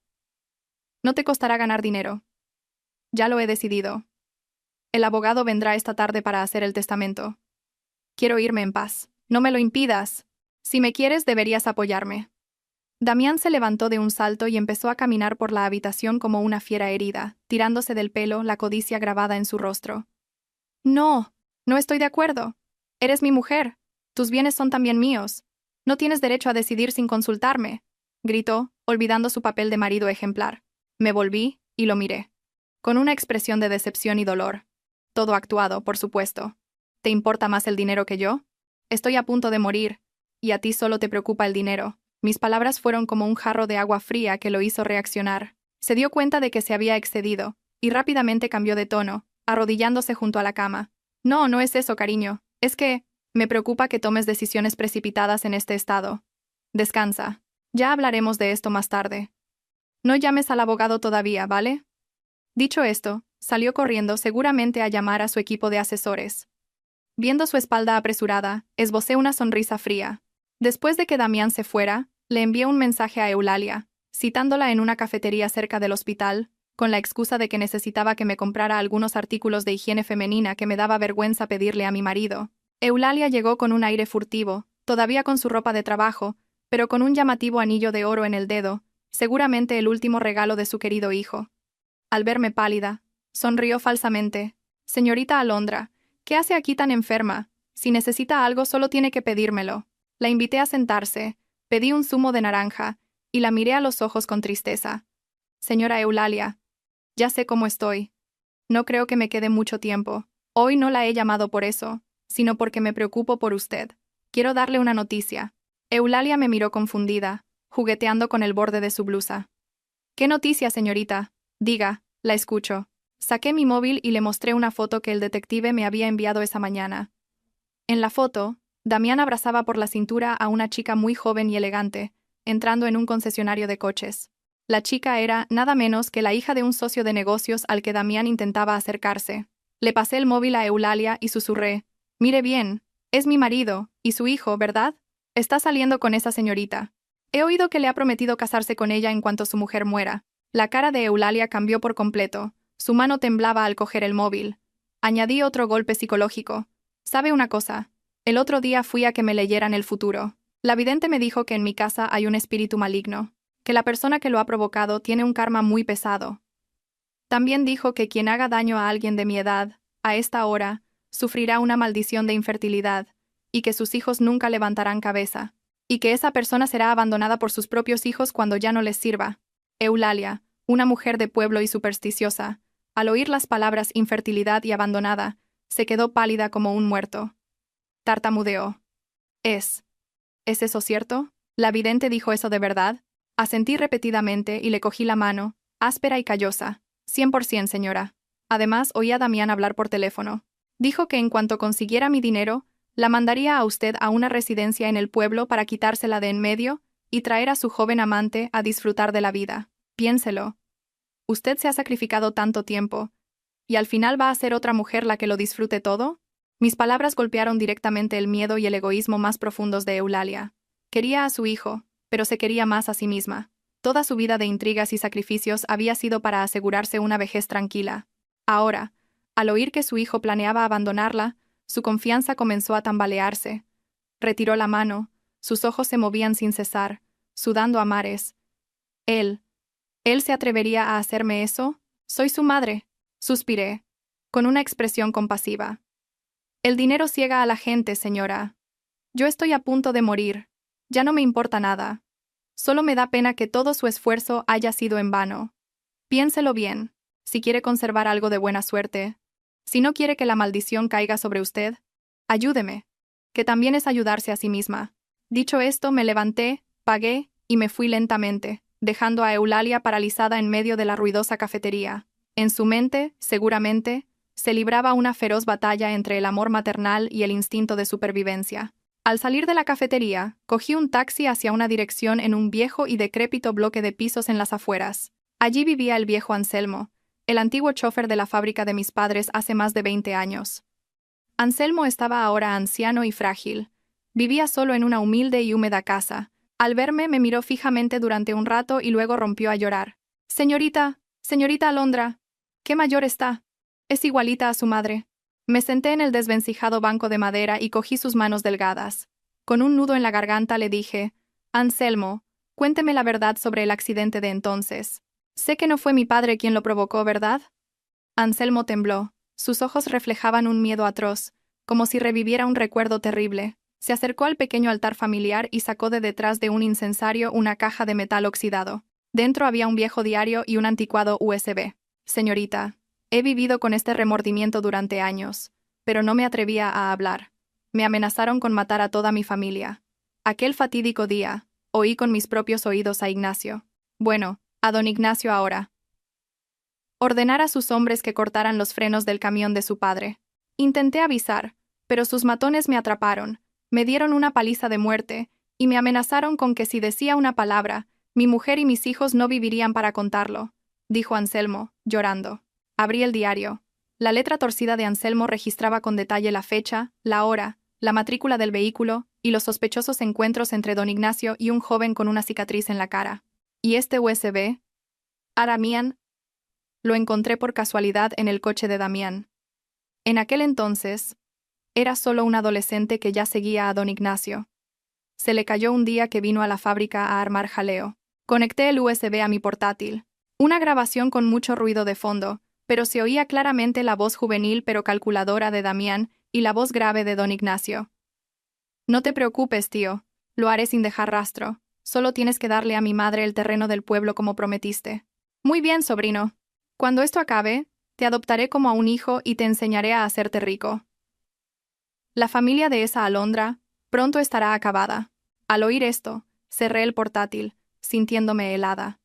No te costará ganar dinero. Ya lo he decidido. El abogado vendrá esta tarde para hacer el testamento. Quiero irme en paz. No me lo impidas. Si me quieres, deberías apoyarme. Damián se levantó de un salto y empezó a caminar por la habitación como una fiera herida, tirándose del pelo, la codicia grabada en su rostro. No, no estoy de acuerdo. Eres mi mujer. Tus bienes son también míos. No tienes derecho a decidir sin consultarme, gritó, olvidando su papel de marido ejemplar. Me volví y lo miré. Con una expresión de decepción y dolor. Todo actuado, por supuesto. ¿Te importa más el dinero que yo? Estoy a punto de morir, y a ti solo te preocupa el dinero. Mis palabras fueron como un jarro de agua fría que lo hizo reaccionar. Se dio cuenta de que se había excedido, y rápidamente cambió de tono, arrodillándose junto a la cama. No, no es eso, cariño. Es que me preocupa que tomes decisiones precipitadas en este estado. Descansa. Ya hablaremos de esto más tarde. No llames al abogado todavía, ¿vale? Dicho esto, salió corriendo seguramente a llamar a su equipo de asesores. Viendo su espalda apresurada, esbocé una sonrisa fría. Después de que Damián se fuera, le envié un mensaje a Eulalia, citándola en una cafetería cerca del hospital, con la excusa de que necesitaba que me comprara algunos artículos de higiene femenina que me daba vergüenza pedirle a mi marido. Eulalia llegó con un aire furtivo, todavía con su ropa de trabajo, pero con un llamativo anillo de oro en el dedo, seguramente el último regalo de su querido hijo. Al verme pálida, sonrió falsamente. «Señorita Alondra, ¿qué hace aquí tan enferma? Si necesita algo solo tiene que pedírmelo». La invité a sentarse, pedí un zumo de naranja, y la miré a los ojos con tristeza. «Señora Eulalia, ya sé cómo estoy. No creo que me quede mucho tiempo. Hoy no la he llamado por eso, sino porque me preocupo por usted. Quiero darle una noticia». Eulalia me miró confundida, jugueteando con el borde de su blusa. ¿Qué noticia, señorita? Diga, la escucho. Saqué mi móvil y le mostré una foto que el detective me había enviado esa mañana. En la foto, Damián abrazaba por la cintura a una chica muy joven y elegante, entrando en un concesionario de coches. La chica era, nada menos que la hija de un socio de negocios al que Damián intentaba acercarse. Le pasé el móvil a Eulalia y susurré: «Mire bien, es mi marido, y su hijo, ¿verdad? Está saliendo con esa señorita. He oído que le ha prometido casarse con ella en cuanto su mujer muera». La cara de Eulalia cambió por completo. Su mano temblaba al coger el móvil. Añadí otro golpe psicológico. «¿Sabe una cosa? El otro día fui a que me leyeran el futuro. La vidente me dijo que en mi casa hay un espíritu maligno, que la persona que lo ha provocado tiene un karma muy pesado. También dijo que quien haga daño a alguien de mi edad, a esta hora, sufrirá una maldición de infertilidad, y que sus hijos nunca levantarán cabeza, y que esa persona será abandonada por sus propios hijos cuando ya no les sirva». Eulalia, una mujer de pueblo y supersticiosa, al oír las palabras infertilidad y abandonada, se quedó pálida como un muerto. Tartamudeó. ¿Es eso cierto? ¿La vidente dijo eso de verdad? Asentí repetidamente y le cogí la mano, áspera y callosa. 100%, señora. Además, oí a Damián hablar por teléfono. Dijo que en cuanto consiguiera mi dinero, la mandaría a usted a una residencia en el pueblo para quitársela de en medio y traer a su joven amante a disfrutar de la vida. Piénselo. Usted se ha sacrificado tanto tiempo, ¿y al final va a ser otra mujer la que lo disfrute todo? Mis palabras golpearon directamente el miedo y el egoísmo más profundos de Eulalia. Quería a su hijo, pero se quería más a sí misma. Toda su vida de intrigas y sacrificios había sido para asegurarse una vejez tranquila. Ahora, al oír que su hijo planeaba abandonarla, su confianza comenzó a tambalearse. Retiró la mano, sus ojos se movían sin cesar, sudando a mares. ¿Él se atrevería a hacerme eso? Soy su madre, suspiré, con una expresión compasiva. El dinero ciega a la gente, señora. Yo estoy a punto de morir. Ya no me importa nada. Solo me da pena que todo su esfuerzo haya sido en vano. Piénselo bien, si quiere conservar algo de buena suerte. Si no quiere que la maldición caiga sobre usted, ayúdeme, que también es ayudarse a sí misma. Dicho esto, me levanté, pagué y me fui lentamente, dejando a Eulalia paralizada en medio de la ruidosa cafetería. En su mente, seguramente, se libraba una feroz batalla entre el amor maternal y el instinto de supervivencia. Al salir de la cafetería, cogí un taxi hacia una dirección en un viejo y decrépito bloque de pisos en las afueras. Allí vivía el viejo Anselmo, el antiguo chofer de la fábrica de mis padres hace más de 20 años. Anselmo estaba ahora anciano y frágil. Vivía solo en una humilde y húmeda casa. Al verme me miró fijamente durante un rato y luego rompió a llorar. Señorita Alondra, ¿qué mayor está? Es igualita a su madre». Me senté en el desvencijado banco de madera y cogí sus manos delgadas. Con un nudo en la garganta le dije: «Anselmo, cuénteme la verdad sobre el accidente de entonces. Sé que no fue mi padre quien lo provocó, ¿verdad?». Anselmo tembló. Sus ojos reflejaban un miedo atroz, como si reviviera un recuerdo terrible. Se acercó al pequeño altar familiar y sacó de detrás de un incensario una caja de metal oxidado. Dentro había un viejo diario y un anticuado USB. «Señorita, he vivido con este remordimiento durante años, pero no me atrevía a hablar. Me amenazaron con matar a toda mi familia. Aquel fatídico día, oí con mis propios oídos a Ignacio. Bueno, a don Ignacio ahora. Ordenar a sus hombres que cortaran los frenos del camión de su padre. Intenté avisar, pero sus matones me atraparon, me dieron una paliza de muerte, y me amenazaron con que si decía una palabra, mi mujer y mis hijos no vivirían para contarlo», dijo Anselmo, llorando. Abrí el diario. La letra torcida de Anselmo registraba con detalle la fecha, la hora, la matrícula del vehículo y los sospechosos encuentros entre don Ignacio y un joven con una cicatriz en la cara. ¿Y este USB? Damián. Lo encontré por casualidad en el coche de Damián. En aquel entonces, era solo un adolescente que ya seguía a don Ignacio. Se le cayó un día que vino a la fábrica a armar jaleo. Conecté el USB a mi portátil. Una grabación con mucho ruido de fondo, pero se oía claramente la voz juvenil pero calculadora de Damián y la voz grave de don Ignacio. «No te preocupes, tío. Lo haré sin dejar rastro. Solo tienes que darle a mi madre el terreno del pueblo como prometiste». «Muy bien, sobrino. Cuando esto acabe, te adoptaré como a un hijo y te enseñaré a hacerte rico. La familia de esa Alondra pronto estará acabada». Al oír esto, cerré el portátil, sintiéndome helada.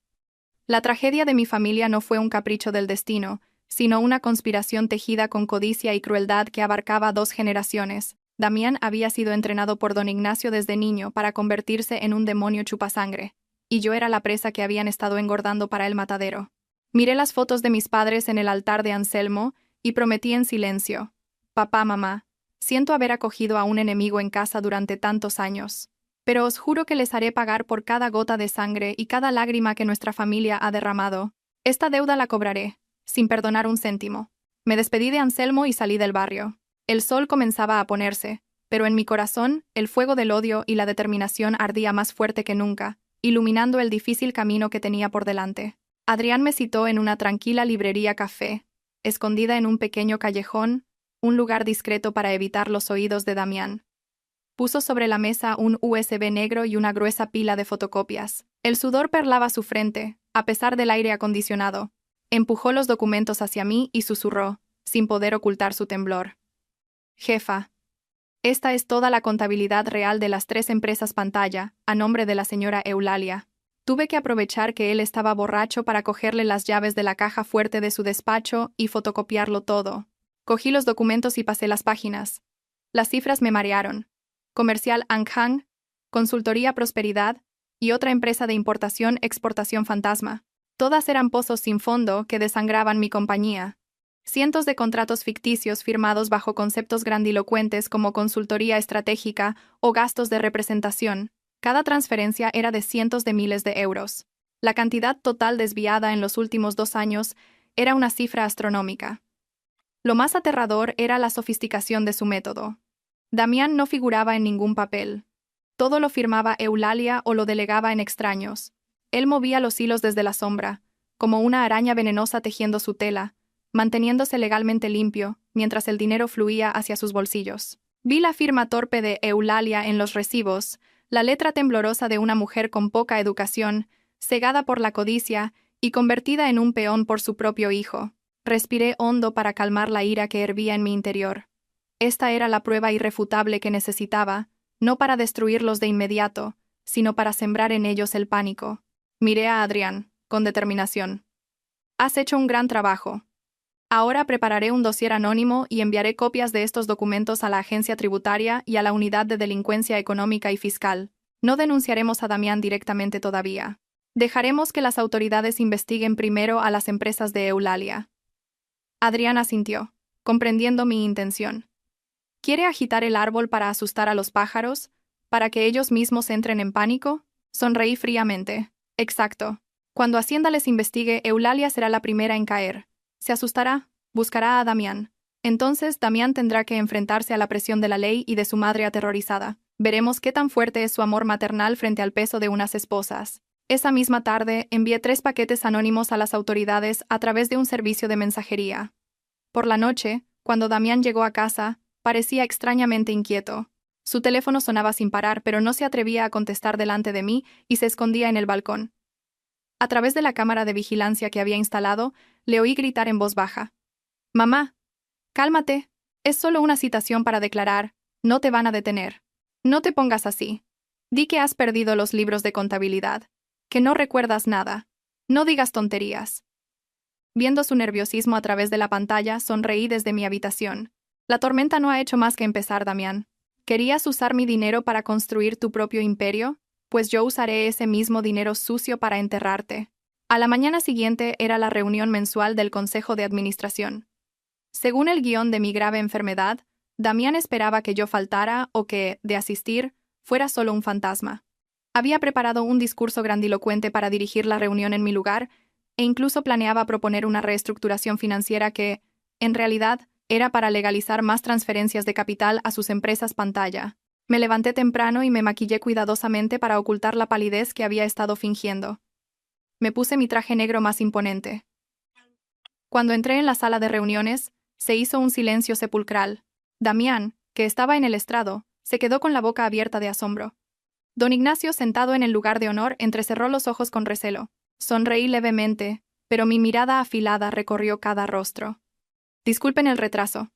La tragedia de mi familia no fue un capricho del destino, sino una conspiración tejida con codicia y crueldad que abarcaba 2 generaciones. Damián había sido entrenado por don Ignacio desde niño para convertirse en un demonio chupasangre, y yo era la presa que habían estado engordando para el matadero. Miré las fotos de mis padres en el altar de Anselmo y prometí en silencio: papá, mamá, siento haber acogido a un enemigo en casa durante tantos años, pero os juro que les haré pagar por cada gota de sangre y cada lágrima que nuestra familia ha derramado. Esta deuda la cobraré, sin perdonar un céntimo. Me despedí de Anselmo y salí del barrio. El sol comenzaba a ponerse, pero en mi corazón el fuego del odio y la determinación ardía más fuerte que nunca, iluminando el difícil camino que tenía por delante. Adrián me citó en una tranquila librería café, escondida en un pequeño callejón, un lugar discreto para evitar los oídos de Damián. Puso sobre la mesa un USB negro y una gruesa pila de fotocopias. El sudor perlaba su frente, a pesar del aire acondicionado. Empujó los documentos hacia mí y susurró, sin poder ocultar su temblor: jefa, esta es toda la contabilidad real de las 3 empresas pantalla, a nombre de la señora Eulalia. Tuve que aprovechar que él estaba borracho para cogerle las llaves de la caja fuerte de su despacho y fotocopiarlo todo. Cogí los documentos y pasé las páginas. Las cifras me marearon. Comercial Anghang, Consultoría Prosperidad y otra empresa de importación-exportación fantasma. Todas eran pozos sin fondo que desangraban mi compañía. Cientos de contratos ficticios firmados bajo conceptos grandilocuentes como consultoría estratégica o gastos de representación. Cada transferencia era de cientos de miles de euros. La cantidad total desviada en los últimos 2 años era una cifra astronómica. Lo más aterrador era la sofisticación de su método. Damián no figuraba en ningún papel. Todo lo firmaba Eulalia o lo delegaba en extraños. Él movía los hilos desde la sombra, como una araña venenosa tejiendo su tela, manteniéndose legalmente limpio, mientras el dinero fluía hacia sus bolsillos. Vi la firma torpe de Eulalia en los recibos, la letra temblorosa de una mujer con poca educación, cegada por la codicia y convertida en un peón por su propio hijo. Respiré hondo para calmar la ira que hervía en mi interior. Esta era la prueba irrefutable que necesitaba, no para destruirlos de inmediato, sino para sembrar en ellos el pánico. Miré a Adrián, con determinación. Has hecho un gran trabajo. Ahora prepararé un dossier anónimo y enviaré copias de estos documentos a la agencia tributaria y a la unidad de delincuencia económica y fiscal. No denunciaremos a Damián directamente todavía. Dejaremos que las autoridades investiguen primero a las empresas de Eulalia. Adrián asintió, comprendiendo mi intención. ¿Quiere agitar el árbol para asustar a los pájaros? ¿Para que ellos mismos entren en pánico? Sonreí fríamente. Exacto. Cuando Hacienda les investigue, Eulalia será la primera en caer. Se asustará, buscará a Damián. Entonces Damián tendrá que enfrentarse a la presión de la ley y de su madre aterrorizada. Veremos qué tan fuerte es su amor maternal frente al peso de unas esposas. Esa misma tarde envié 3 paquetes anónimos a las autoridades a través de un servicio de mensajería. Por la noche, cuando Damián llegó a casa, parecía extrañamente inquieto. Su teléfono sonaba sin parar, pero no se atrevía a contestar delante de mí y se escondía en el balcón. A través de la cámara de vigilancia que había instalado, le oí gritar en voz baja: «Mamá, cálmate. Es solo una citación para declarar. No te van a detener. No te pongas así. Di que has perdido los libros de contabilidad. Que no recuerdas nada. No digas tonterías». Viendo su nerviosismo a través de la pantalla, sonreí desde mi habitación. La tormenta no ha hecho más que empezar, Damián. ¿Querías usar mi dinero para construir tu propio imperio? Pues yo usaré ese mismo dinero sucio para enterrarte. A la mañana siguiente era la reunión mensual del Consejo de Administración. Según el guión de mi grave enfermedad, Damián esperaba que yo faltara o que, de asistir, fuera solo un fantasma. Había preparado un discurso grandilocuente para dirigir la reunión en mi lugar e incluso planeaba proponer una reestructuración financiera que, en realidad, era para legalizar más transferencias de capital a sus empresas pantalla. Me levanté temprano y me maquillé cuidadosamente para ocultar la palidez que había estado fingiendo. Me puse mi traje negro más imponente. Cuando entré en la sala de reuniones, se hizo un silencio sepulcral. Damián, que estaba en el estrado, se quedó con la boca abierta de asombro. Don Ignacio, sentado en el lugar de honor, entrecerró los ojos con recelo. Sonreí levemente, pero mi mirada afilada recorrió cada rostro. Disculpen el retraso.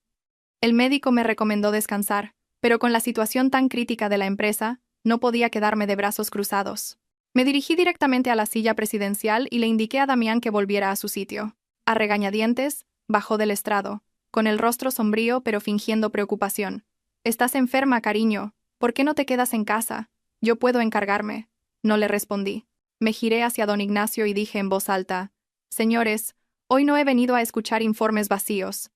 El médico me recomendó descansar, pero con la situación tan crítica de la empresa, no podía quedarme de brazos cruzados. Me dirigí directamente a la silla presidencial y le indiqué a Damián que volviera a su sitio. A regañadientes, bajó del estrado, con el rostro sombrío pero fingiendo preocupación. «Estás enferma, cariño. ¿Por qué no te quedas en casa? Yo puedo encargarme». No le respondí. Me giré hacia don Ignacio y dije en voz alta: «Señores, hoy no he venido a escuchar informes vacíos.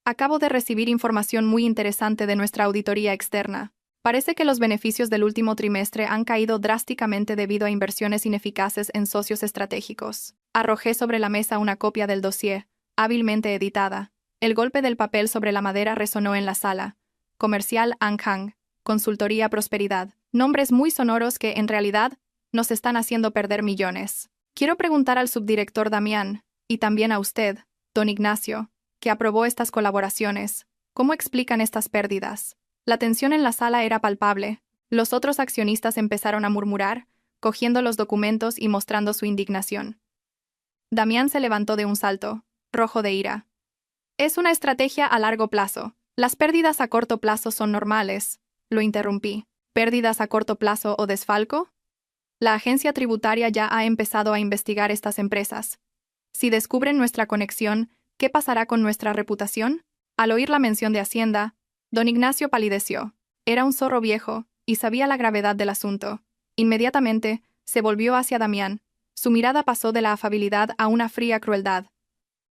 Acabo de recibir información muy interesante de nuestra auditoría externa. Parece que los beneficios del último trimestre han caído drásticamente debido a inversiones ineficaces en socios estratégicos». Arrojé sobre la mesa una copia del dossier, hábilmente editada. El golpe del papel sobre la madera resonó en la sala. Comercial Anghang, Consultoría Prosperidad. Nombres muy sonoros que, en realidad, nos están haciendo perder millones. Quiero preguntar al subdirector Damián, y también a usted, don Ignacio, que aprobó estas colaboraciones, ¿cómo explican estas pérdidas? La tensión en la sala era palpable. Los otros accionistas empezaron a murmurar, cogiendo los documentos y mostrando su indignación. Damián se levantó de un salto, rojo de ira. «Es una estrategia a largo plazo. Las pérdidas a corto plazo son normales», lo interrumpí. «¿Pérdidas a corto plazo o desfalco? La agencia tributaria ya ha empezado a investigar estas empresas. Si descubren nuestra conexión, ¿qué pasará con nuestra reputación?» Al oír la mención de Hacienda, don Ignacio palideció. Era un zorro viejo, y sabía la gravedad del asunto. Inmediatamente, se volvió hacia Damián. Su mirada pasó de la afabilidad a una fría crueldad.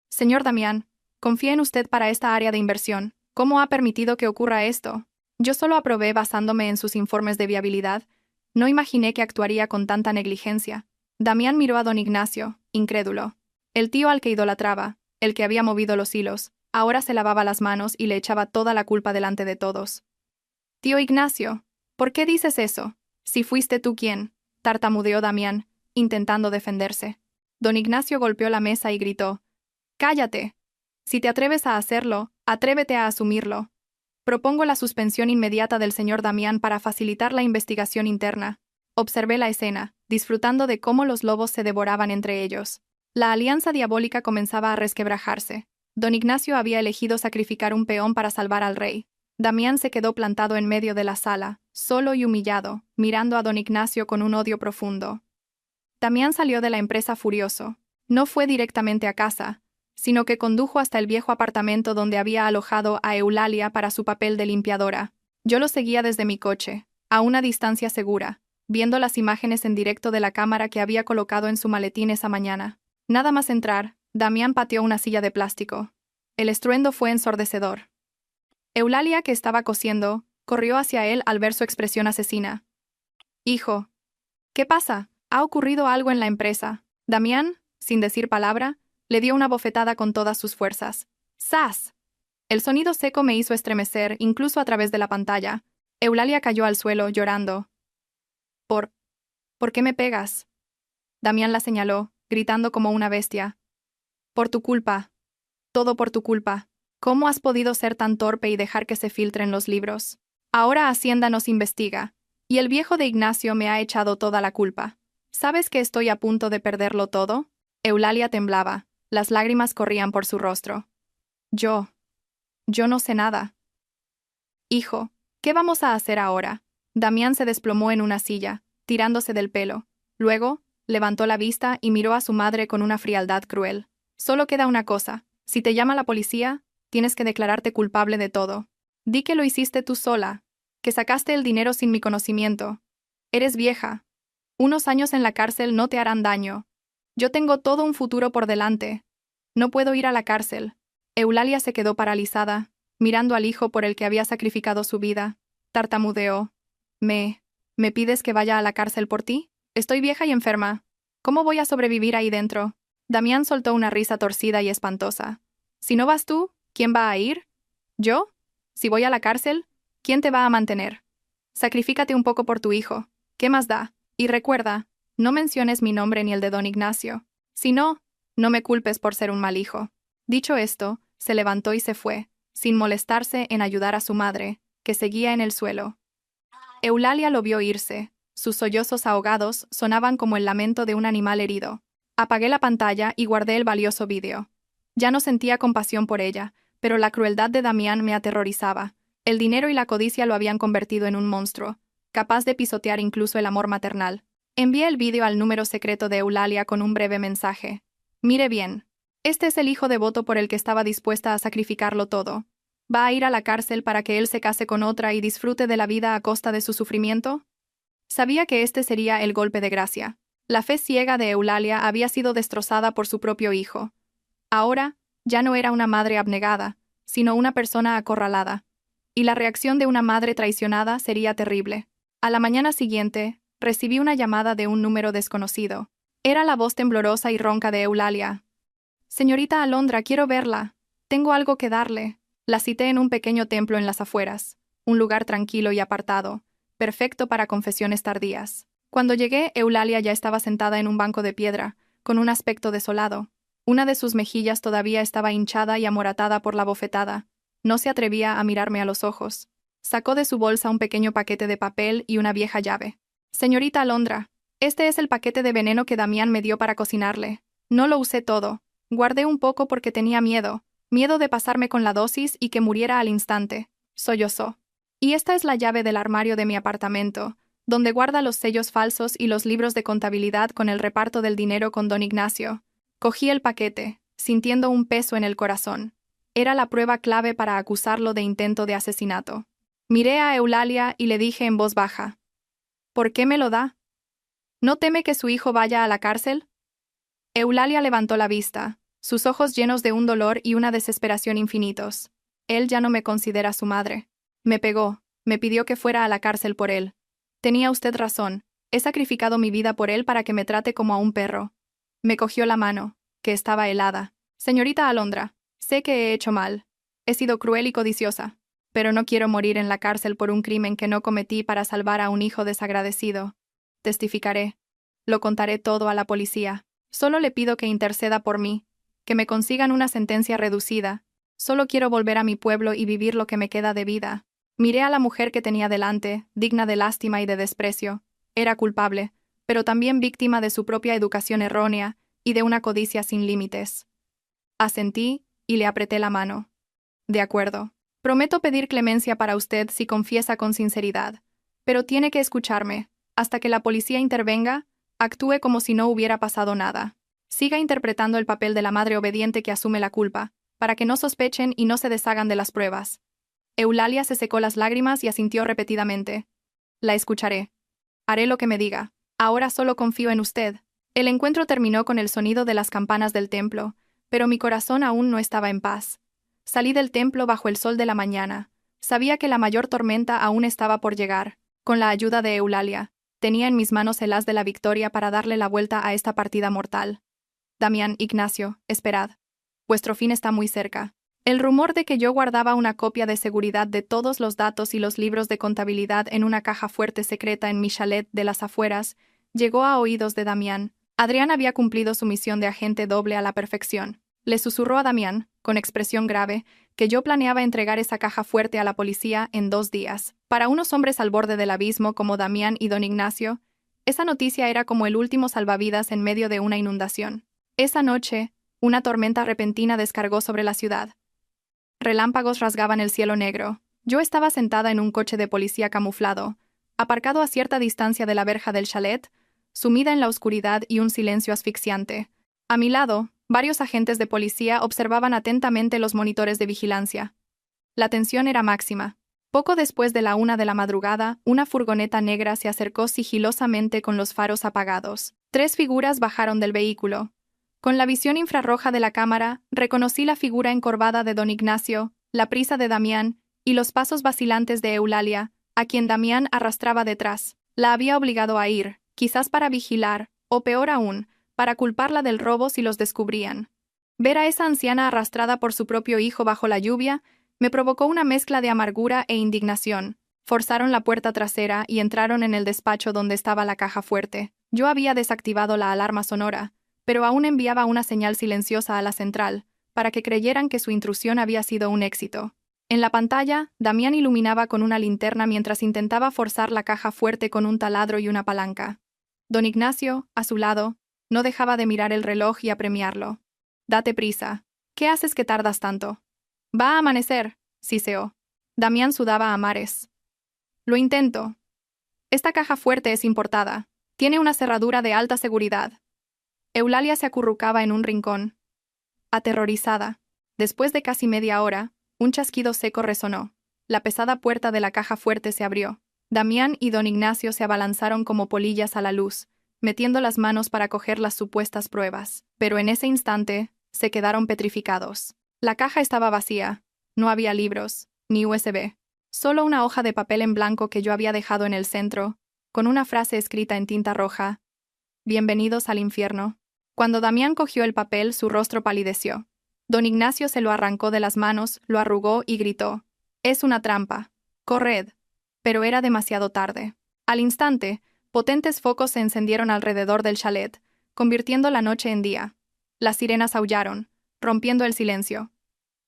«Señor Damián, confíe en usted para esta área de inversión. ¿Cómo ha permitido que ocurra esto? Yo solo aprobé basándome en sus informes de viabilidad. No imaginé que actuaría con tanta negligencia». Damián miró a don Ignacio, incrédulo. El tío al que idolatraba, el que había movido los hilos, ahora se lavaba las manos y le echaba toda la culpa delante de todos. «Tío Ignacio, ¿por qué dices eso? Si fuiste tú quien», tartamudeó Damián, intentando defenderse. Don Ignacio golpeó la mesa y gritó: «¡Cállate! Si te atreves a hacerlo, atrévete a asumirlo. Propongo la suspensión inmediata del señor Damián para facilitar la investigación interna». Observé la escena, disfrutando de cómo los lobos se devoraban entre ellos. La alianza diabólica comenzaba a resquebrajarse. Don Ignacio había elegido sacrificar un peón para salvar al rey. Damián se quedó plantado en medio de la sala, solo y humillado, mirando a don Ignacio con un odio profundo. Damián salió de la empresa furioso. No fue directamente a casa, sino que condujo hasta el viejo apartamento donde había alojado a Eulalia para su papel de limpiadora. Yo lo seguía desde mi coche, a una distancia segura, viendo las imágenes en directo de la cámara que había colocado en su maletín esa mañana. Nada más entrar, Damián pateó una silla de plástico. El estruendo fue ensordecedor. Eulalia, que estaba cosiendo, corrió hacia él al ver su expresión asesina. «Hijo, ¿qué pasa? ¿Ha ocurrido algo en la empresa?» Damián, sin decir palabra, le dio una bofetada con todas sus fuerzas. ¡Zas! El sonido seco me hizo estremecer, incluso a través de la pantalla. Eulalia cayó al suelo, llorando. ¿Por qué me pegas?» Damián la señaló, gritando como una bestia. «Por tu culpa. Todo por tu culpa. ¿Cómo has podido ser tan torpe y dejar que se filtren los libros? Ahora Hacienda nos investiga, y el viejo de Ignacio me ha echado toda la culpa. ¿Sabes que estoy a punto de perderlo todo?» Eulalia temblaba, las lágrimas corrían por su rostro. Yo no sé nada». «Hijo, ¿qué vamos a hacer ahora?» Damián se desplomó en una silla, tirándose del pelo. Luego, levantó la vista y miró a su madre con una frialdad cruel. «Solo queda una cosa. Si te llama la policía, tienes que declararte culpable de todo. Di que lo hiciste tú sola, que sacaste el dinero sin mi conocimiento. Eres vieja. Unos años en la cárcel no te harán daño. Yo tengo todo un futuro por delante. No puedo ir a la cárcel». Eulalia se quedó paralizada, mirando al hijo por el que había sacrificado su vida. Tartamudeó. ¿Me pides que vaya a la cárcel por ti? Estoy vieja y enferma. ¿Cómo voy a sobrevivir ahí dentro?» Damián soltó una risa torcida y espantosa. «Si no vas tú, ¿quién va a ir? ¿Yo? Si voy a la cárcel, ¿quién te va a mantener? Sacrifícate un poco por tu hijo. ¿Qué más da? Y recuerda, no menciones mi nombre ni el de don Ignacio. Si no, no me culpes por ser un mal hijo». Dicho esto, se levantó y se fue, sin molestarse en ayudar a su madre, que seguía en el suelo. Eulalia lo vio irse. Sus sollozos ahogados sonaban como el lamento de un animal herido. Apagué la pantalla y guardé el valioso vídeo. Ya no sentía compasión por ella, pero la crueldad de Damián me aterrorizaba. El dinero y la codicia lo habían convertido en un monstruo, capaz de pisotear incluso el amor maternal. Envié el vídeo al número secreto de Eulalia con un breve mensaje. Mire bien. Este es el hijo devoto por el que estaba dispuesta a sacrificarlo todo. ¿Va a ir a la cárcel para que él se case con otra y disfrute de la vida a costa de su sufrimiento? Sabía que este sería el golpe de gracia. La fe ciega de Eulalia había sido destrozada por su propio hijo. Ahora, ya no era una madre abnegada, sino una persona acorralada. Y la reacción de una madre traicionada sería terrible. A la mañana siguiente, recibí una llamada de un número desconocido. Era la voz temblorosa y ronca de Eulalia. «Señorita Alondra, quiero verla. Tengo algo que darle». La cité en un pequeño templo en las afueras, un lugar tranquilo y apartado, perfecto para confesiones tardías. Cuando llegué, Eulalia ya estaba sentada en un banco de piedra, con un aspecto desolado. Una de sus mejillas todavía estaba hinchada y amoratada por la bofetada. No se atrevía a mirarme a los ojos. Sacó de su bolsa un pequeño paquete de papel y una vieja llave. «Señorita Alondra, este es el paquete de veneno que Damián me dio para cocinarle. No lo usé todo. Guardé un poco porque tenía miedo de pasarme con la dosis y que muriera al instante», sollozó. «Y esta es la llave del armario de mi apartamento, donde guarda los sellos falsos y los libros de contabilidad con el reparto del dinero con don Ignacio». Cogí el paquete, sintiendo un peso en el corazón. Era la prueba clave para acusarlo de intento de asesinato. Miré a Eulalia y le dije en voz baja: «¿Por qué me lo da? ¿No teme que su hijo vaya a la cárcel?» Eulalia levantó la vista, sus ojos llenos de un dolor y una desesperación infinitos. «Él ya no me considera su madre. Me pegó, me pidió que fuera a la cárcel por él. Tenía usted razón, he sacrificado mi vida por él para que me trate como a un perro». Me cogió la mano, que estaba helada. «Señorita Alondra, sé que he hecho mal. He sido cruel y codiciosa. Pero no quiero morir en la cárcel por un crimen que no cometí para salvar a un hijo desagradecido. Testificaré. Lo contaré todo a la policía. Solo le pido que interceda por mí, que me consigan una sentencia reducida. Solo quiero volver a mi pueblo y vivir lo que me queda de vida». Miré a la mujer que tenía delante, digna de lástima y de desprecio. Era culpable, pero también víctima de su propia educación errónea y de una codicia sin límites. Asentí y le apreté la mano. «De acuerdo. Prometo pedir clemencia para usted si confiesa con sinceridad. Pero tiene que escucharme. Hasta que la policía intervenga, actúe como si no hubiera pasado nada. Siga interpretando el papel de la madre obediente que asume la culpa, para que no sospechen y no se deshagan de las pruebas». Eulalia se secó las lágrimas y asintió repetidamente. «La escucharé. Haré lo que me diga. Ahora solo confío en usted». El encuentro terminó con el sonido de las campanas del templo, pero mi corazón aún no estaba en paz. Salí del templo bajo el sol de la mañana. Sabía que la mayor tormenta aún estaba por llegar. Con la ayuda de Eulalia, tenía en mis manos el haz de la victoria para darle la vuelta a esta partida mortal. «Damián, Ignacio, esperad. Vuestro fin está muy cerca». El rumor de que yo guardaba una copia de seguridad de todos los datos y los libros de contabilidad en una caja fuerte secreta en mi chalet de las afueras llegó a oídos de Damián. Adrián había cumplido su misión de agente doble a la perfección. Le susurró a Damián, con expresión grave, que yo planeaba entregar esa caja fuerte a la policía en 2 días. Para unos hombres al borde del abismo como Damián y don Ignacio, esa noticia era como el último salvavidas en medio de una inundación. Esa noche, una tormenta repentina descargó sobre la ciudad. Relámpagos rasgaban el cielo negro. Yo estaba sentada en un coche de policía camuflado, aparcado a cierta distancia de la verja del chalet, sumida en la oscuridad y un silencio asfixiante. A mi lado, varios agentes de policía observaban atentamente los monitores de vigilancia. La tensión era máxima. Poco después de la 1 de la madrugada, una furgoneta negra se acercó sigilosamente con los faros apagados. 3 figuras bajaron del vehículo. Con la visión infrarroja de la cámara, reconocí la figura encorvada de don Ignacio, la prisa de Damián y los pasos vacilantes de Eulalia, a quien Damián arrastraba detrás. La había obligado a ir, quizás para vigilar, o peor aún, para culparla del robo si los descubrían. Ver a esa anciana arrastrada por su propio hijo bajo la lluvia me provocó una mezcla de amargura e indignación. Forzaron la puerta trasera y entraron en el despacho donde estaba la caja fuerte. Yo había desactivado la alarma sonora, pero aún enviaba una señal silenciosa a la central, para que creyeran que su intrusión había sido un éxito. En la pantalla, Damián iluminaba con una linterna mientras intentaba forzar la caja fuerte con un taladro y una palanca. Don Ignacio, a su lado, no dejaba de mirar el reloj y apremiarlo. «Date prisa. ¿Qué haces que tardas tanto?» «Va a amanecer», siseó. Damián sudaba a mares. «Lo intento. Esta caja fuerte es importada. Tiene una cerradura de alta seguridad. Eulalia se acurrucaba en un rincón, aterrorizada. Después de casi media hora, un chasquido seco resonó. La pesada puerta de la caja fuerte se abrió. Damián y don Ignacio se abalanzaron como polillas a la luz, metiendo las manos para coger las supuestas pruebas. Pero en ese instante, se quedaron petrificados. La caja estaba vacía. No había libros, ni USB. Solo una hoja de papel en blanco que yo había dejado en el centro, con una frase escrita en tinta roja. Bienvenidos al infierno. Cuando Damián cogió el papel, su rostro palideció. Don Ignacio se lo arrancó de las manos, lo arrugó y gritó: «Es una trampa. Corred». Pero era demasiado tarde. Al instante, potentes focos se encendieron alrededor del chalet, convirtiendo la noche en día. Las sirenas aullaron, rompiendo el silencio.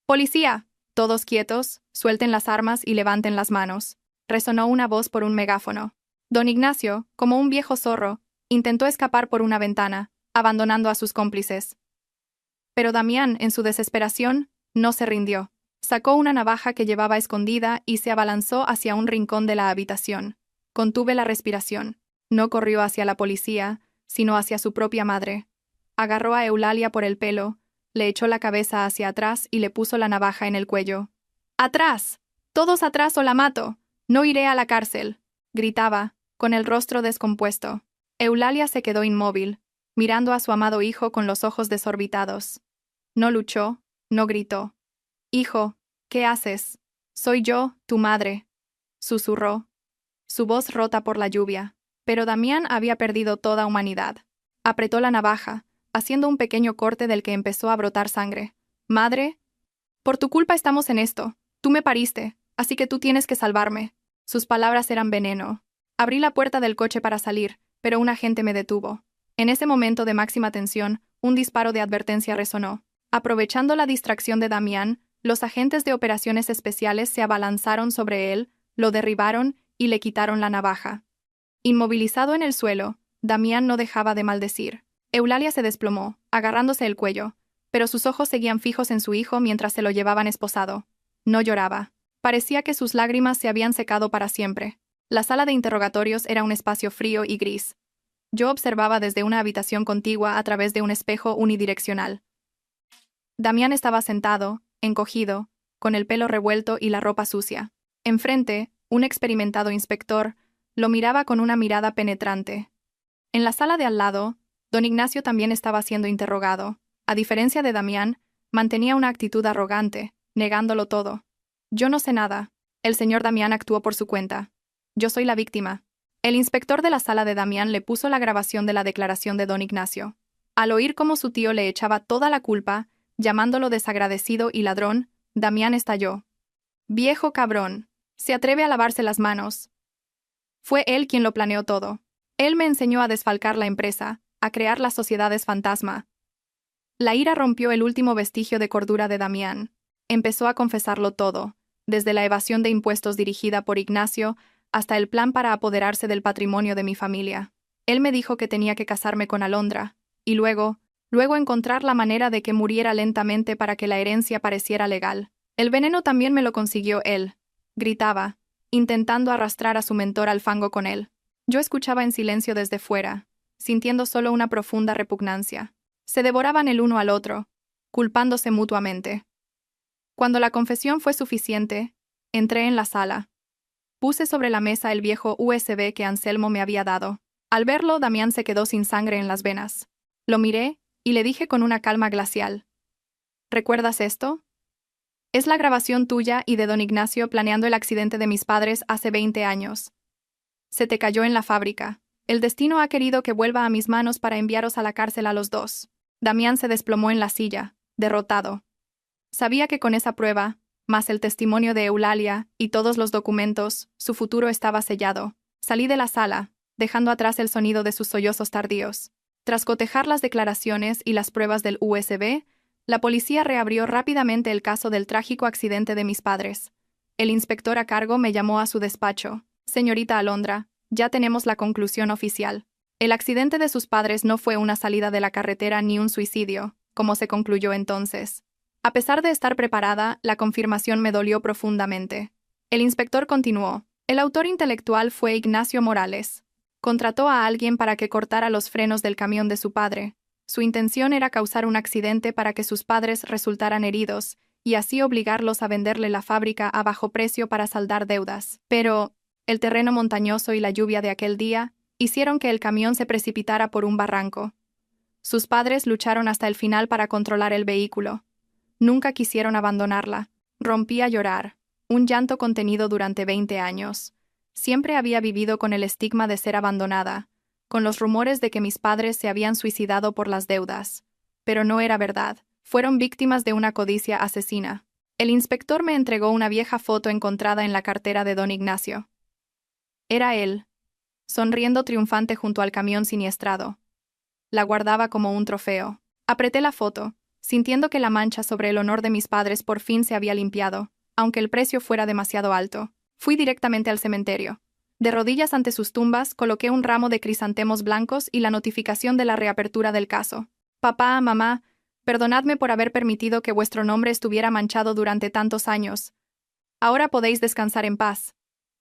«¡Policía! Todos quietos, suelten las armas y levanten las manos», resonó una voz por un megáfono. Don Ignacio, como un viejo zorro, intentó escapar por una ventana, abandonando a sus cómplices. Pero Damián, en su desesperación, no se rindió. Sacó una navaja que llevaba escondida y se abalanzó hacia un rincón de la habitación. Contuve la respiración. No corrió hacia la policía, sino hacia su propia madre. Agarró a Eulalia por el pelo, le echó la cabeza hacia atrás y le puso la navaja en el cuello. «¡Atrás! ¡Todos atrás o la mato! ¡No iré a la cárcel!», gritaba, con el rostro descompuesto. Eulalia se quedó inmóvil, mirando a su amado hijo con los ojos desorbitados. No luchó, no gritó. «Hijo, ¿qué haces? Soy yo, tu madre», susurró, su voz rota por la lluvia. Pero Damián había perdido toda humanidad. Apretó la navaja, haciendo un pequeño corte del que empezó a brotar sangre. «Madre, por tu culpa estamos en esto. Tú me pariste, así que tú tienes que salvarme». Sus palabras eran veneno. Abrí la puerta del coche para salir, pero un agente me detuvo. En ese momento de máxima tensión, un disparo de advertencia resonó. Aprovechando la distracción de Damián, los agentes de operaciones especiales se abalanzaron sobre él, lo derribaron y le quitaron la navaja. Inmovilizado en el suelo, Damián no dejaba de maldecir. Eulalia se desplomó, agarrándose el cuello, pero sus ojos seguían fijos en su hijo mientras se lo llevaban esposado. No lloraba. Parecía que sus lágrimas se habían secado para siempre. La sala de interrogatorios era un espacio frío y gris. Yo observaba desde una habitación contigua a través de un espejo unidireccional. Damián estaba sentado, encogido, con el pelo revuelto y la ropa sucia. Enfrente, un experimentado inspector lo miraba con una mirada penetrante. En la sala de al lado, don Ignacio también estaba siendo interrogado. A diferencia de Damián, mantenía una actitud arrogante, negándolo todo. «Yo no sé nada. El señor Damián actuó por su cuenta. Yo soy la víctima». El inspector de la sala de Damián le puso la grabación de la declaración de don Ignacio. Al oír cómo su tío le echaba toda la culpa, llamándolo desagradecido y ladrón, Damián estalló. «Viejo cabrón. Se atreve a lavarse las manos. Fue él quien lo planeó todo. Él me enseñó a desfalcar la empresa, a crear las sociedades fantasma». La ira rompió el último vestigio de cordura de Damián. Empezó a confesarlo todo, desde la evasión de impuestos dirigida por Ignacio hasta el plan para apoderarse del patrimonio de mi familia. Él me dijo que tenía que casarme con Alondra, y luego encontrar la manera de que muriera lentamente para que la herencia pareciera legal. «El veneno también me lo consiguió él», gritaba, intentando arrastrar a su mentor al fango con él. Yo escuchaba en silencio desde fuera, sintiendo solo una profunda repugnancia. Se devoraban el uno al otro, culpándose mutuamente. Cuando la confesión fue suficiente, entré en la sala. Puse sobre la mesa el viejo USB que Anselmo me había dado. Al verlo, Damián se quedó sin sangre en las venas. Lo miré y le dije con una calma glacial: «¿Recuerdas esto? Es la grabación tuya y de don Ignacio planeando el accidente de mis padres hace 20 años. Se te cayó en la fábrica. El destino ha querido que vuelva a mis manos para enviaros a la cárcel a los dos». Damián se desplomó en la silla, derrotado. Sabía que con esa prueba, más el testimonio de Eulalia y todos los documentos, su futuro estaba sellado. Salí de la sala, dejando atrás el sonido de sus sollozos tardíos. Tras cotejar las declaraciones y las pruebas del USB, la policía reabrió rápidamente el caso del trágico accidente de mis padres. El inspector a cargo me llamó a su despacho. «Señorita Alondra, ya tenemos la conclusión oficial. El accidente de sus padres no fue una salida de la carretera ni un suicidio, como se concluyó entonces». A pesar de estar preparada, la confirmación me dolió profundamente. El inspector continuó: «El autor intelectual fue Ignacio Morales. Contrató a alguien para que cortara los frenos del camión de su padre. Su intención era causar un accidente para que sus padres resultaran heridos, y así obligarlos a venderle la fábrica a bajo precio para saldar deudas. Pero el terreno montañoso y la lluvia de aquel día hicieron que el camión se precipitara por un barranco. Sus padres lucharon hasta el final para controlar el vehículo. Nunca quisieron abandonarla. Rompí a llorar, un llanto contenido durante 20 años. Siempre había vivido con el estigma de ser abandonada, con los rumores de que mis padres se habían suicidado por las deudas. Pero no era verdad. Fueron víctimas de una codicia asesina. El inspector me entregó una vieja foto encontrada en la cartera de don Ignacio. Era él, sonriendo triunfante junto al camión siniestrado. La guardaba como un trofeo. Apreté la foto, sintiendo que la mancha sobre el honor de mis padres por fin se había limpiado, aunque el precio fuera demasiado alto. Fui directamente al cementerio. De rodillas ante sus tumbas, coloqué un ramo de crisantemos blancos y la notificación de la reapertura del caso. Papá, mamá, perdonadme por haber permitido que vuestro nombre estuviera manchado durante tantos años. Ahora podéis descansar en paz.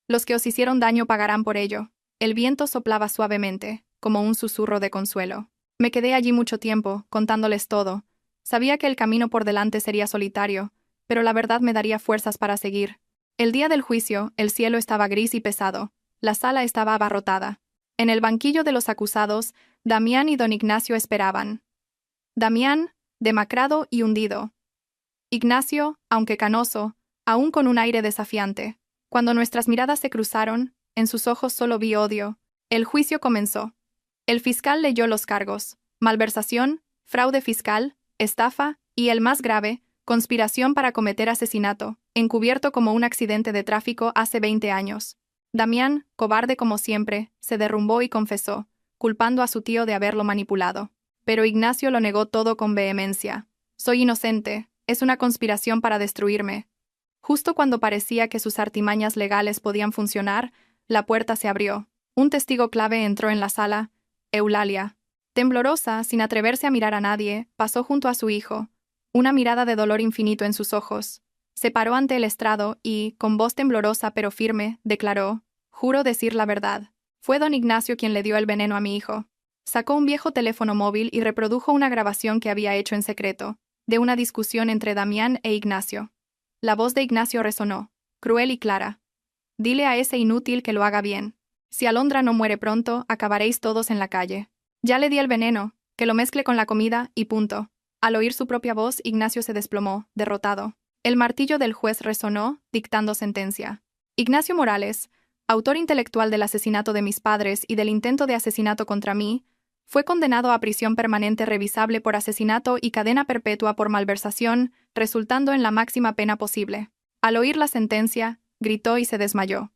Los que os hicieron daño pagarán por ello. El viento soplaba suavemente, como un susurro de consuelo. Me quedé allí mucho tiempo, contándoles todo. Sabía que el camino por delante sería solitario, pero la verdad me daría fuerzas para seguir. El día del juicio, el cielo estaba gris y pesado. La sala estaba abarrotada. En el banquillo de los acusados, Damián y don Ignacio esperaban. Damián, demacrado y hundido. Ignacio, aunque canoso, aún con un aire desafiante. Cuando nuestras miradas se cruzaron, en sus ojos solo vi odio. El juicio comenzó. El fiscal leyó los cargos: malversación, fraude fiscal, estafa y, el más grave, conspiración para cometer asesinato, encubierto como un accidente de tráfico hace 20 años. Damián, cobarde como siempre, se derrumbó y confesó, culpando a su tío de haberlo manipulado. Pero Ignacio lo negó todo con vehemencia. Soy inocente, es una conspiración para destruirme. Justo cuando parecía que sus artimañas legales podían funcionar, la puerta se abrió. Un testigo clave entró en la sala, Eulalia. Temblorosa, sin atreverse a mirar a nadie, pasó junto a su hijo, una mirada de dolor infinito en sus ojos. Se paró ante el estrado y, con voz temblorosa pero firme, declaró: «Juro decir la verdad. Fue don Ignacio quien le dio el veneno a mi hijo». Sacó un viejo teléfono móvil y reprodujo una grabación que había hecho en secreto, de una discusión entre Damián e Ignacio. La voz de Ignacio resonó, cruel y clara. «Dile a ese inútil que lo haga bien. Si Alondra no muere pronto, acabaréis todos en la calle. Ya le di el veneno, que lo mezcle con la comida y punto». Al oír su propia voz, Ignacio se desplomó, derrotado. El martillo del juez resonó, dictando sentencia. Ignacio Morales, autor intelectual del asesinato de mis padres y del intento de asesinato contra mí, fue condenado a prisión permanente revisable por asesinato y cadena perpetua por malversación, resultando en la máxima pena posible. Al oír la sentencia, gritó y se desmayó.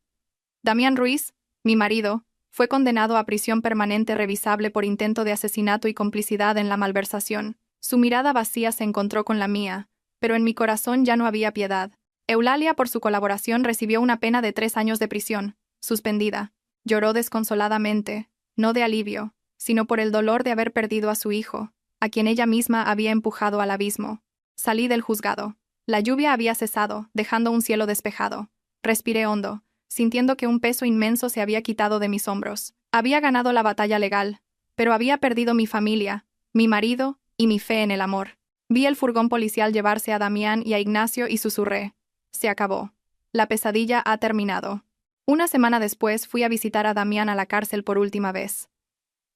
Damián Ruiz, mi marido, fue condenado a prisión permanente revisable por intento de asesinato y complicidad en la malversación. Su mirada vacía se encontró con la mía, pero en mi corazón ya no había piedad. Eulalia, por su colaboración, recibió una pena de 3 años de prisión, suspendida. Lloró desconsoladamente, no de alivio, sino por el dolor de haber perdido a su hijo, a quien ella misma había empujado al abismo. Salí del juzgado. La lluvia había cesado, dejando un cielo despejado. Respiré hondo, sintiendo que un peso inmenso se había quitado de mis hombros. Había ganado la batalla legal, pero había perdido mi familia, mi marido y mi fe en el amor. Vi el furgón policial llevarse a Damián y a Ignacio y susurré: «Se acabó. La pesadilla ha terminado». Una semana después fui a visitar a Damián a la cárcel por última vez.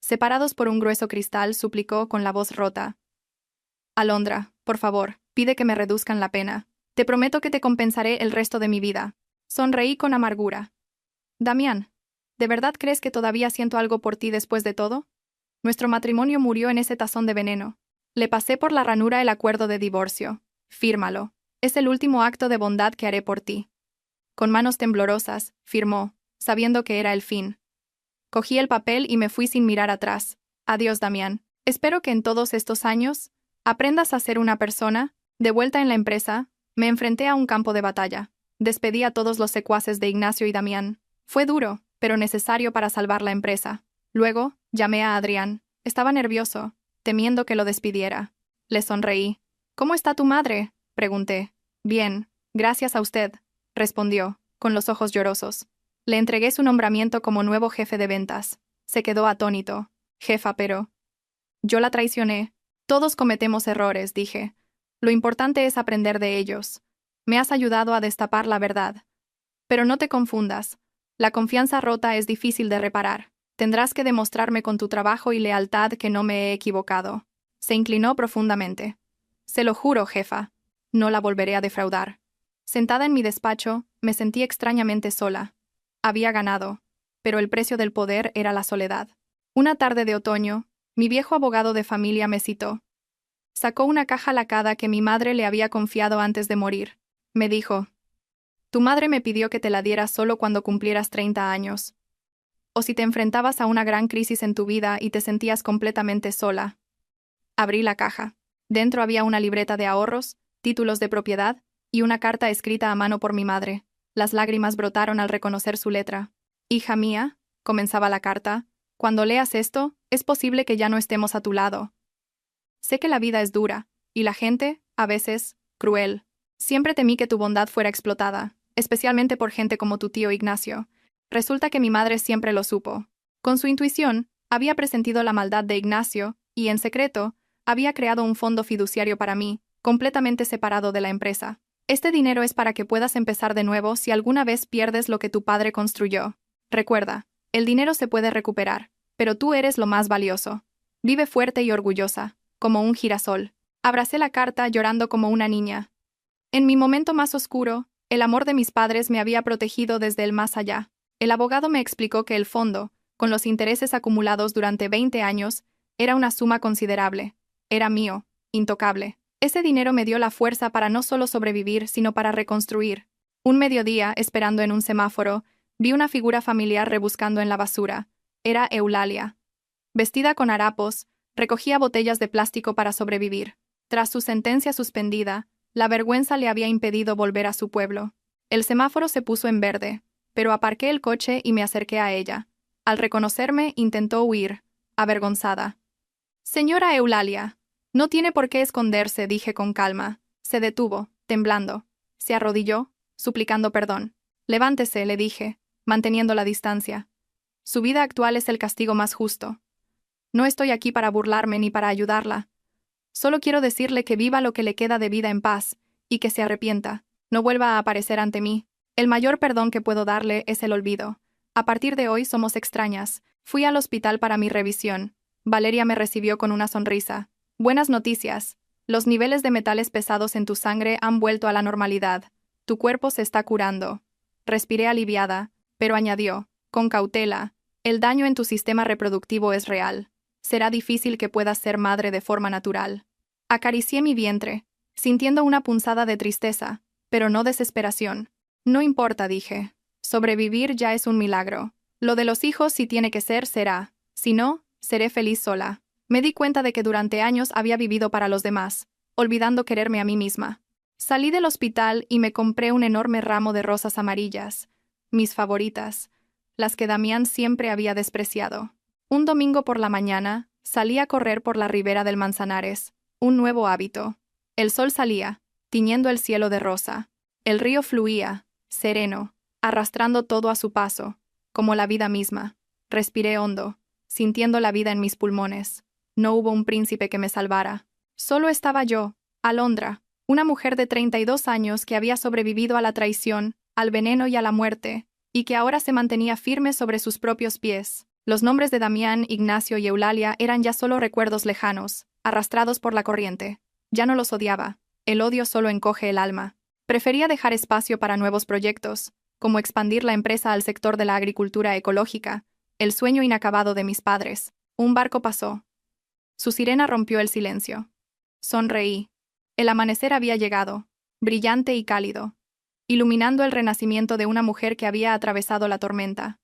Separados por un grueso cristal, suplicó con la voz rota: «Alondra, por favor, pide que me reduzcan la pena. Te prometo que te compensaré el resto de mi vida». Sonreí con amargura. «Damián, ¿de verdad crees que todavía siento algo por ti después de todo? Nuestro matrimonio murió en ese tazón de veneno. Le pasé por la ranura el acuerdo de divorcio. Fírmalo. Es el último acto de bondad que haré por ti». Con manos temblorosas, firmó, sabiendo que era el fin. Cogí el papel y me fui sin mirar atrás. «Adiós, Damián. Espero que en todos estos años aprendas a ser una persona». De vuelta en la empresa, me enfrenté a un campo de batalla. Despedí a todos los secuaces de Ignacio y Damián. Fue duro, pero necesario para salvar la empresa. Luego, llamé a Adrián. Estaba nervioso, temiendo que lo despidiera. Le sonreí. «¿Cómo está tu madre?», pregunté. «Bien, gracias a usted», respondió, con los ojos llorosos. Le entregué su nombramiento como nuevo jefe de ventas. Se quedó atónito. Jefa, pero... Yo la traicioné. Todos cometemos errores, dije. Lo importante es aprender de ellos. Me has ayudado a destapar la verdad. Pero no te confundas. La confianza rota es difícil de reparar. Tendrás que demostrarme con tu trabajo y lealtad que no me he equivocado. Se inclinó profundamente. Se lo juro, jefa. No la volveré a defraudar. Sentada en mi despacho, me sentí extrañamente sola. Había ganado, pero el precio del poder era la soledad. Una tarde de otoño, mi viejo abogado de familia me citó. Sacó una caja lacada que mi madre le había confiado antes de morir. Me dijo: tu madre me pidió que te la diera solo cuando cumplieras 30 años. O si te enfrentabas a una gran crisis en tu vida y te sentías completamente sola. Abrí la caja. Dentro había una libreta de ahorros, títulos de propiedad y una carta escrita a mano por mi madre. Las lágrimas brotaron al reconocer su letra. Hija mía, comenzaba la carta, cuando leas esto, es posible que ya no estemos a tu lado. Sé que la vida es dura, y la gente, a veces, cruel. Siempre temí que tu bondad fuera explotada, especialmente por gente como tu tío Ignacio. Resulta que mi madre siempre lo supo. Con su intuición, había presentido la maldad de Ignacio, y en secreto, había creado un fondo fiduciario para mí, completamente separado de la empresa. Este dinero es para que puedas empezar de nuevo si alguna vez pierdes lo que tu padre construyó. Recuerda, el dinero se puede recuperar, pero tú eres lo más valioso. Vive fuerte y orgullosa, como un girasol. Abracé la carta llorando como una niña. En mi momento más oscuro, el amor de mis padres me había protegido desde el más allá. El abogado me explicó que el fondo, con los intereses acumulados durante 20 años, era una suma considerable. Era mío, intocable. Ese dinero me dio la fuerza para no solo sobrevivir, sino para reconstruir. Un mediodía, esperando en un semáforo, vi una figura familiar rebuscando en la basura. Era Eulalia. Vestida con harapos, recogía botellas de plástico para sobrevivir. Tras su sentencia suspendida, la vergüenza le había impedido volver a su pueblo. El semáforo se puso en verde, pero aparqué el coche y me acerqué a ella. Al reconocerme, intentó huir, avergonzada. Señora Eulalia, no tiene por qué esconderse, dije con calma. Se detuvo, temblando. Se arrodilló, suplicando perdón. Levántese, le dije, manteniendo la distancia. Su vida actual es el castigo más justo. No estoy aquí para burlarme ni para ayudarla. Solo quiero decirle que viva lo que le queda de vida en paz, y que se arrepienta. No vuelva a aparecer ante mí. El mayor perdón que puedo darle es el olvido. A partir de hoy somos extrañas. Fui al hospital para mi revisión. Valeria me recibió con una sonrisa. Buenas noticias. Los niveles de metales pesados en tu sangre han vuelto a la normalidad. Tu cuerpo se está curando. Respiré aliviada, pero añadió, con cautela, el daño en tu sistema reproductivo es real. Será difícil que puedas ser madre de forma natural. Acaricié mi vientre, sintiendo una punzada de tristeza, pero no desesperación. No importa, dije. Sobrevivir ya es un milagro. Lo de los hijos, si tiene que ser, será. Si no, seré feliz sola. Me di cuenta de que durante años había vivido para los demás, olvidando quererme a mí misma. Salí del hospital y me compré un enorme ramo de rosas amarillas, mis favoritas, las que Damián siempre había despreciado. Un domingo por la mañana, salí a correr por la ribera del Manzanares, un nuevo hábito. El sol salía, tiñendo el cielo de rosa. El río fluía, sereno, arrastrando todo a su paso, como la vida misma. Respiré hondo, sintiendo la vida en mis pulmones. No hubo un príncipe que me salvara. Solo estaba yo, Alondra, una mujer de 32 años que había sobrevivido a la traición, al veneno y a la muerte, y que ahora se mantenía firme sobre sus propios pies. Los nombres de Damián, Ignacio y Eulalia eran ya solo recuerdos lejanos, arrastrados por la corriente. Ya no los odiaba. El odio solo encoge el alma. Prefería dejar espacio para nuevos proyectos, como expandir la empresa al sector de la agricultura ecológica, el sueño inacabado de mis padres. Un barco pasó. Su sirena rompió el silencio. Sonreí. El amanecer había llegado, brillante y cálido, iluminando el renacimiento de una mujer que había atravesado la tormenta.